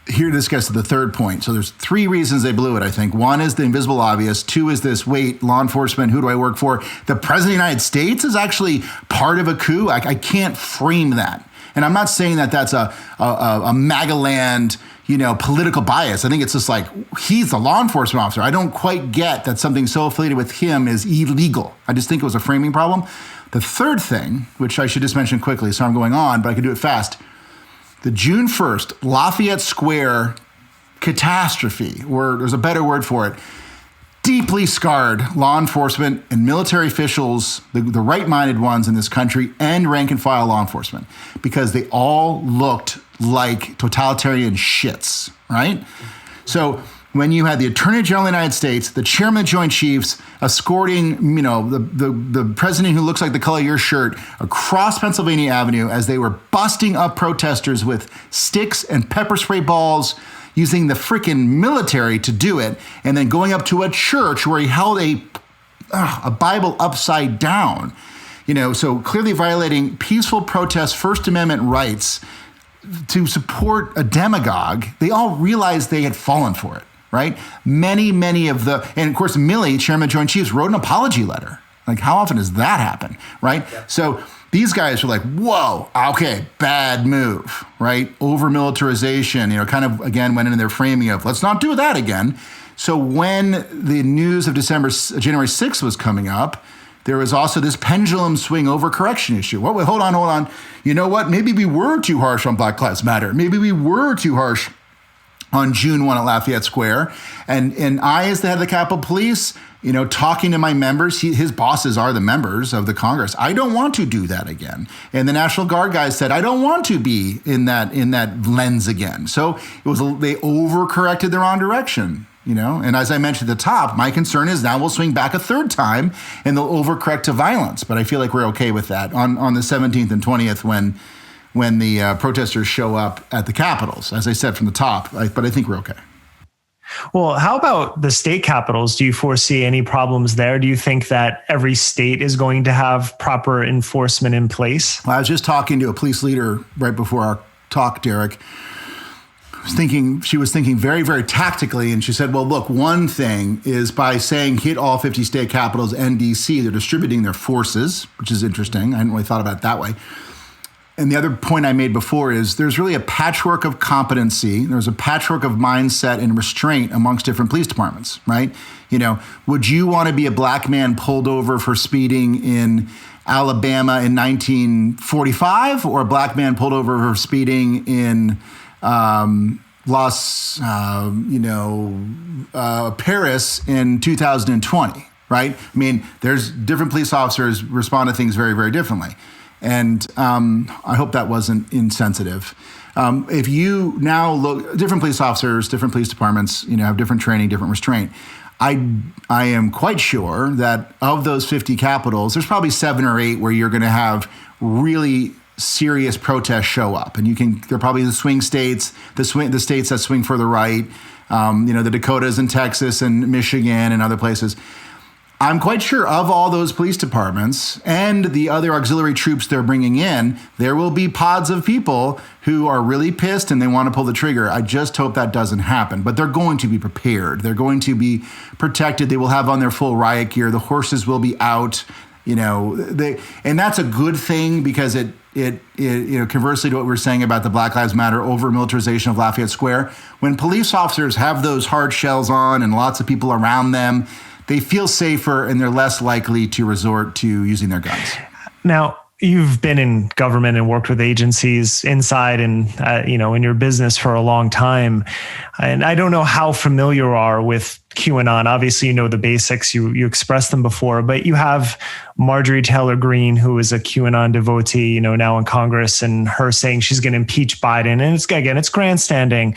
here, this gets to the third point. So there's 3 reasons they blew it, I think. 1 is the invisible obvious. 2 is this, wait, law enforcement, who do I work for? The president of the United States is actually part of a coup. I can't frame that. And I'm not saying that that's a MAGA land, political bias. I think it's just like, he's the law enforcement officer. I don't quite get that something so affiliated with him is illegal. I just think it was a framing problem. The third thing, which I should just mention quickly, so I'm going on, but I can do it fast. The June 1st Lafayette Square catastrophe, or there's a better word for it, deeply scarred law enforcement and military officials, the right-minded ones in this country, and rank-and-file law enforcement, because they all looked like totalitarian shits, right? So when you had the Attorney General of the United States, the Chairman of the Joint Chiefs escorting, the president who looks like the color of your shirt across Pennsylvania Avenue as they were busting up protesters with sticks and pepper spray balls, using the freaking military to do it, and then going up to a church where he held a Bible upside down, so clearly violating peaceful protest, First Amendment rights to support a demagogue. They all realized they had fallen for it. Right? Many of and of course, Milley, Chairman of Joint Chiefs, wrote an apology letter. Like, how often does that happen? Right? Yeah. So these guys were like, whoa, okay, bad move, right? Over militarization, kind of, again, went into their framing of, let's not do that again. So when the news of January 6th was coming up, there was also this pendulum swing overcorrection issue. Well, hold on. You know what? Maybe we were too harsh on Black Lives Matter. Maybe we were too harsh on June 1 at Lafayette Square. And I, as the head of the Capitol Police, talking to my members, his bosses are the members of the Congress. I don't want to do that again. And the National Guard guys said, I don't want to be in that lens again. So they overcorrected the wrong direction, And as I mentioned at the top, my concern is now we'll swing back a third time and they'll overcorrect to violence. But I feel like we're okay with that on the 17th and 20th when the protesters show up at the capitals, as I said from the top, but I think we're okay. Well, how about the state capitals? Do you foresee any problems there? Do you think that every state is going to have proper enforcement in place? Well, I was just talking to a police leader right before our talk, Derek. She was thinking very, very tactically, and she said, well, look, one thing is by saying hit all 50 state capitals and DC, they're distributing their forces, which is interesting. I hadn't really thought about it that way. And the other point I made before is there's really a patchwork of competency. There's a patchwork of mindset and restraint amongst different police departments, right? Would you want to be a black man pulled over for speeding in Alabama in 1945 or a black man pulled over for speeding in Paris in 2020, right? I mean, there's different police officers respond to things very, very differently. And I hope that wasn't insensitive. If you now look, different police officers, different police departments, have different training, different restraint. I am quite sure that of those 50 capitals, there's probably 7 or 8 where you're going to have really serious protests show up. And they're probably the swing states, the states that swing further right, the Dakotas and Texas and Michigan and other places. I'm quite sure of all those police departments and the other auxiliary troops they're bringing in, there will be pods of people who are really pissed and they want to pull the trigger. I just hope that doesn't happen. But they're going to be prepared. They're going to be protected. They will have on their full riot gear. The horses will be out. And that's a good thing because it conversely to what we were saying about the Black Lives Matter over militarization of Lafayette Square, when police officers have those hard shells on and lots of people around them, they feel safer and they're less likely to resort to using their guns. Now, you've been in government and worked with agencies inside and, in your business for a long time. And I don't know how familiar you are with QAnon. Obviously, you know the basics. You expressed them before, but you have Marjorie Taylor Greene, who is a QAnon devotee, now in Congress, and her saying she's going to impeach Biden. And it's grandstanding.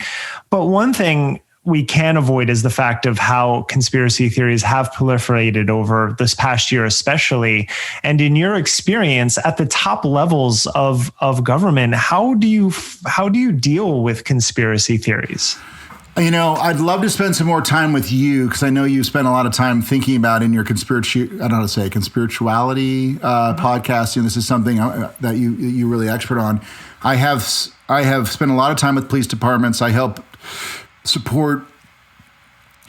But one thing we can avoid is the fact of how conspiracy theories have proliferated over this past year, especially. And in your experience at the top levels of government, how do you deal with conspiracy theories? You know, I'd love to spend some more time with you because I know you spent a lot of time thinking about in your conspirituality podcast. This is something that you're really expert on. I have spent a lot of time with police departments. I help support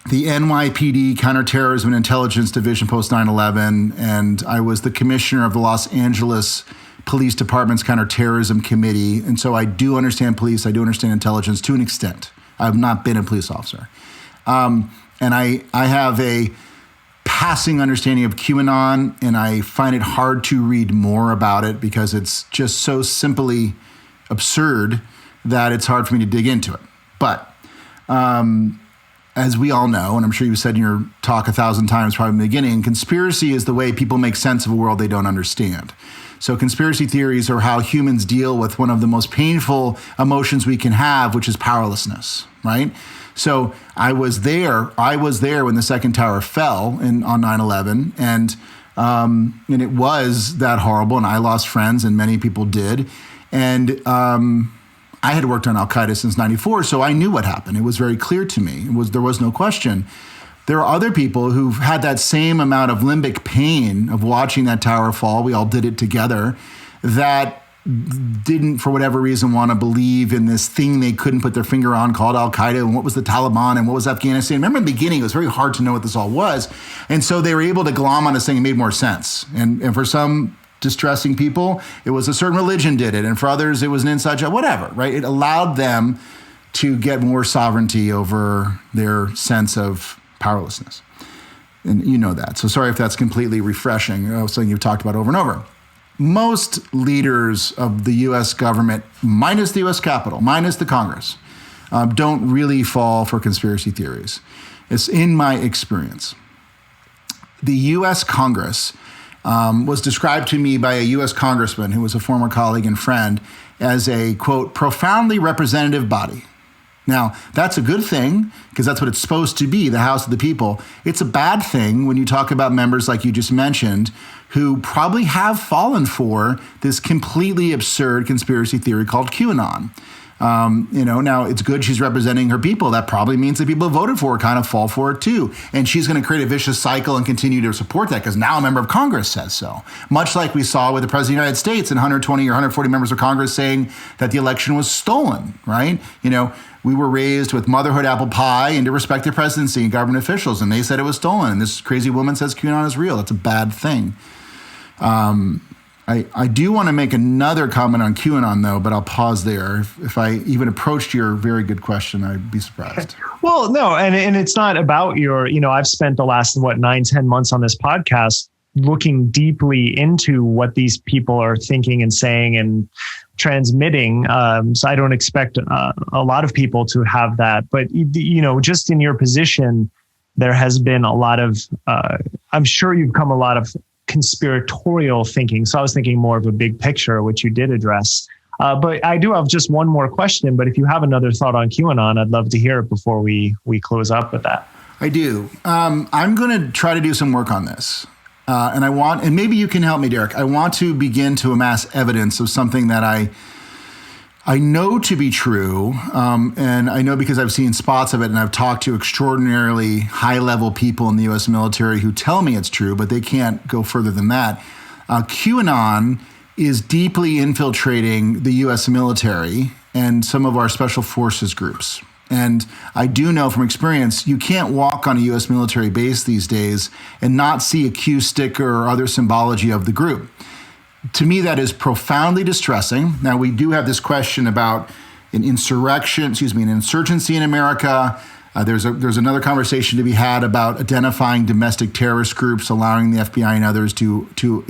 the NYPD Counterterrorism and Intelligence Division post 9/11, and I was the commissioner of the Los Angeles Police Department's Counterterrorism Committee. And so I do understand police. I do understand intelligence to an extent. I've not been a police officer. And I have a passing understanding of QAnon, and I find it hard to read more about it because it's just so simply absurd that it's hard for me to dig into it. But as we all know, and I'm sure you said in your talk 1,000 times probably in the beginning, conspiracy is the way people make sense of a world they don't understand. So conspiracy theories are how humans deal with one of the most painful emotions we can have, which is powerlessness, right? So I was there when the second tower fell on 9/11, and it was that horrible, and I lost friends, and many people did. And I had worked on Al-Qaeda since 94, so I knew what happened. It was very clear to me. There was no question. There are other people who've had that same amount of limbic pain of watching that tower fall. We all did it together. That didn't, for whatever reason, want to believe in this thing they couldn't put their finger on called Al-Qaeda, and what was the Taliban, and what was Afghanistan. Remember in the beginning, it was very hard to know what this all was. And so they were able to glom on this thing and made more sense. And for some distressing people, it was a certain religion did it. And for others, it was an inside job, whatever, right? It allowed them to get more sovereignty over their sense of powerlessness. And you know that. So sorry if that's completely refreshing. Something you've talked about over and over. Most leaders of the U.S. government, minus the U.S. Capitol, minus the Congress, don't really fall for conspiracy theories. It's in my experience. The U.S. Congress was described to me by a U.S. congressman who was a former colleague and friend as a, quote, profoundly representative body. Now, that's a good thing because that's what it's supposed to be, the House of the People. It's a bad thing when you talk about members like you just mentioned who probably have fallen for this completely absurd conspiracy theory called QAnon. Now it's good she's representing her people. That probably means that people who voted for her kind of fall for it too. And she's going to create a vicious cycle and continue to support that because now a member of Congress says so. Much like we saw with the President of the United States and 120 or 140 members of Congress saying that the election was stolen, right? We were raised with motherhood apple pie and to respect the presidency and government officials, and they said it was stolen. And this crazy woman says QAnon is real. That's a bad thing. I do want to make another comment on QAnon, though, but I'll pause there. If I even approached your very good question, I'd be surprised. Well, no, and it's not about I've spent the last, 9-10 months on this podcast looking deeply into what these people are thinking and saying and transmitting. So I don't expect a lot of people to have that. But, just in your position, there has been a lot of, I'm sure you've come a lot of conspiratorial thinking. So I was thinking more of a big picture, which you did address. But I do have just one more question. But if you have another thought on QAnon, I'd love to hear it before we close up with that. I do. I'm going to try to do some work on this. And maybe you can help me, Derek. I want to begin to amass evidence of something that I know to be true, and I know because I've seen spots of it, and I've talked to extraordinarily high-level people in the U.S. military who tell me it's true, but they can't go further than that. QAnon is deeply infiltrating the U.S. military and some of our special forces groups. And I do know from experience, you can't walk on a U.S. military base these days and not see a Q sticker or other symbology of the group. To me, that is profoundly distressing. Now, we do have this question about an insurgency in America. There's another conversation to be had about identifying domestic terrorist groups, allowing the FBI and others to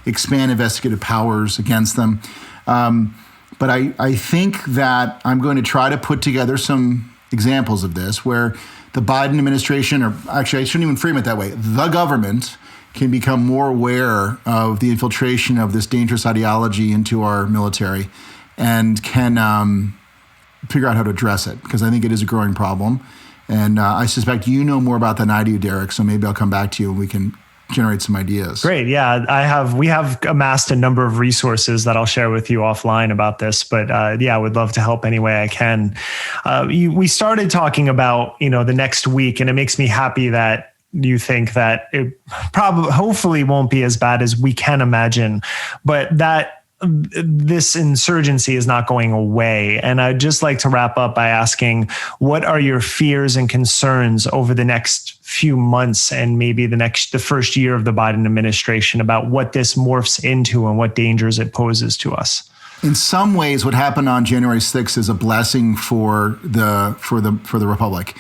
expand investigative powers against them. But I think that I'm going to try to put together some examples of this where the Biden administration, or actually I shouldn't even frame it that way, the government can become more aware of the infiltration of this dangerous ideology into our military and can figure out how to address it, because I think it is a growing problem. And I suspect you know more about that than I do, Derek. So maybe I'll come back to you and we can generate some ideas. Great. Yeah, we have amassed a number of resources that I'll share with you offline about this, but I would love to help any way I can. We started talking about, the next week, and it makes me happy that you think that it hopefully won't be as bad as we can imagine, but that this insurgency is not going away. And I'd just like to wrap up by asking, what are your fears and concerns over the next few months and maybe the first year of the Biden administration about what this morphs into and what dangers it poses to us? In some ways, what happened on January 6th is a blessing for the Republic.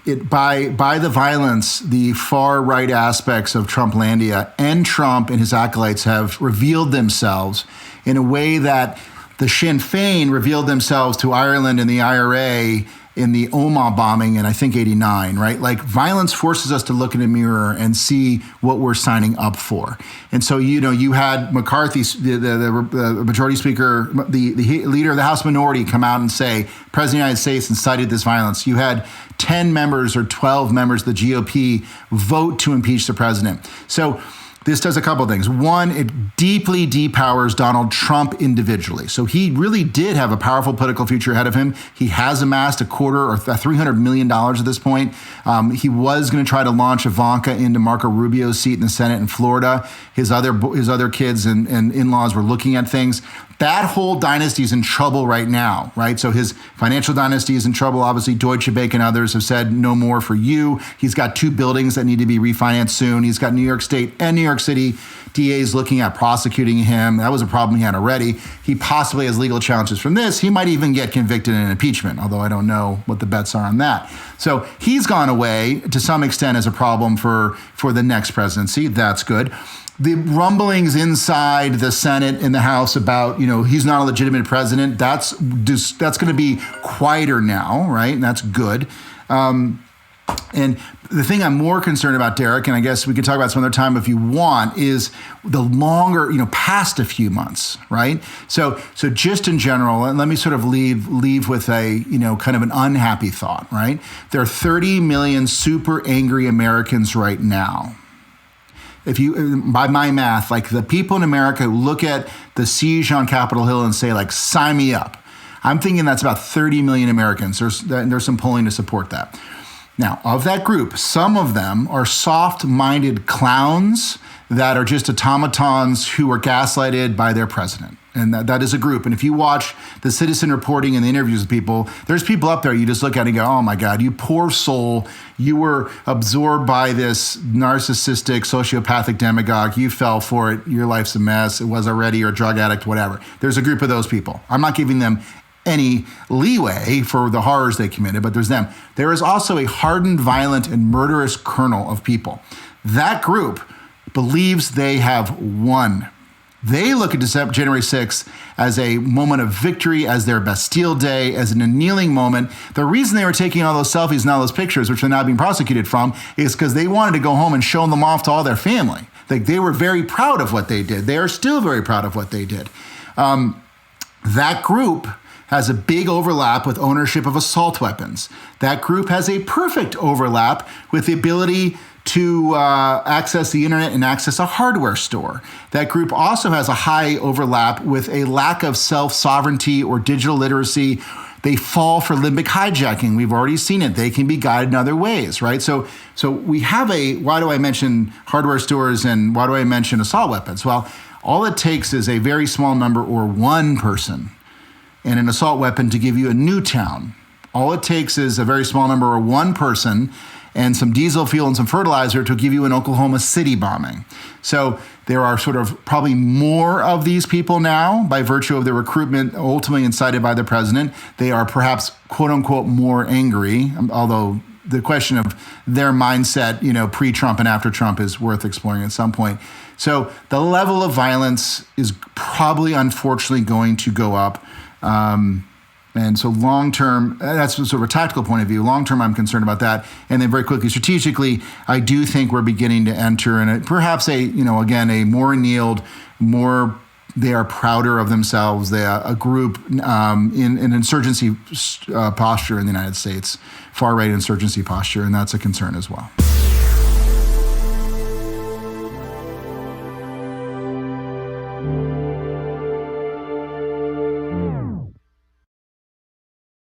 By the violence, the far right aspects of Trumplandia and Trump and his acolytes have revealed themselves in a way that the Sinn Féin revealed themselves to Ireland and the IRA in the Omagh bombing in, I think, 89, right? Like, violence forces us to look in a mirror and see what we're signing up for. And so, you had McCarthy, the majority speaker, the leader of the House minority, come out and say, President of the United States incited this violence. You had 10 members or 12 members of the GOP vote to impeach the president. So this does a couple of things. One, it deeply depowers Donald Trump individually. So he really did have a powerful political future ahead of him. He has amassed a quarter or $300 million at this point. He was going to try to launch Ivanka into Marco Rubio's seat in the Senate in Florida. His other kids and in-laws were looking at things. That whole dynasty is in trouble right now, right? So his financial dynasty is in trouble. Obviously, Deutsche Bank and others have said no more for you. He's got 2 buildings that need to be refinanced soon. He's got New York State and New York City DAs looking at prosecuting him. That was a problem he had already. He possibly has legal challenges from this. He might even get convicted in an impeachment, although I don't know what the bets are on that. So he's gone away to some extent as a problem for the next presidency. That's good. The rumblings inside the Senate and the House about, he's not a legitimate president, that's going to be quieter now, right? And that's good. And the thing I'm more concerned about, Derek, and I guess we can talk about some other time if you want, is the longer, past a few months, right? So just in general, and let me sort of leave with a, kind of an unhappy thought, right? There are 30 million super angry Americans right now. If you, by my math, like the people in America who look at the siege on Capitol Hill and say, like, sign me up, I'm thinking that's about 30 million Americans. There's some polling to support that. Now, of that group, some of them are soft-minded clowns that are just automatons who are gaslighted by their president. And that is a group. And if you watch the citizen reporting and the interviews with people, there's people up there you just look at and go, oh my God, you poor soul. You were absorbed by this narcissistic, sociopathic demagogue. You fell for it. Your life's a mess. It was already. You're a drug addict, whatever. There's a group of those people. I'm not giving them any leeway for the horrors they committed, but there's them. There is also a hardened, violent, and murderous kernel of people. That group believes they have won. They look at January 6th as a moment of victory, as their Bastille Day, as an annealing moment. The reason they were taking all those selfies and all those pictures, which they're now being prosecuted from, is because they wanted to go home and show them off to all their family. Like, they were very proud of what they did. They are still very proud of what they did. That group has a big overlap with ownership of assault weapons. That group has a perfect overlap with the ability to access the internet and access a hardware store. That group also has a high overlap with a lack of self-sovereignty or digital literacy. They fall for limbic hijacking. We've already seen it. They can be guided in other ways, right? So we have why do I mention hardware stores and why do I mention assault weapons? Well, all it takes is a very small number or one person and an assault weapon to give you a new town. All it takes is a very small number or one person and some diesel fuel and some fertilizer to give you an Oklahoma City bombing. So there are sort of probably more of these people now by virtue of the recruitment ultimately incited by the president. They are perhaps, quote unquote, more angry, although the question of their mindset, pre-Trump and after Trump is worth exploring at some point. So the level of violence is probably, unfortunately, going to go up. And so long-term, that's sort of a tactical point of view. Long-term, I'm concerned about that. And then very quickly, strategically, I do think we're beginning to enter in perhaps a more annealed, more they are prouder of themselves. They are a group in an insurgency posture in the United States, far-right insurgency posture, and that's a concern as well.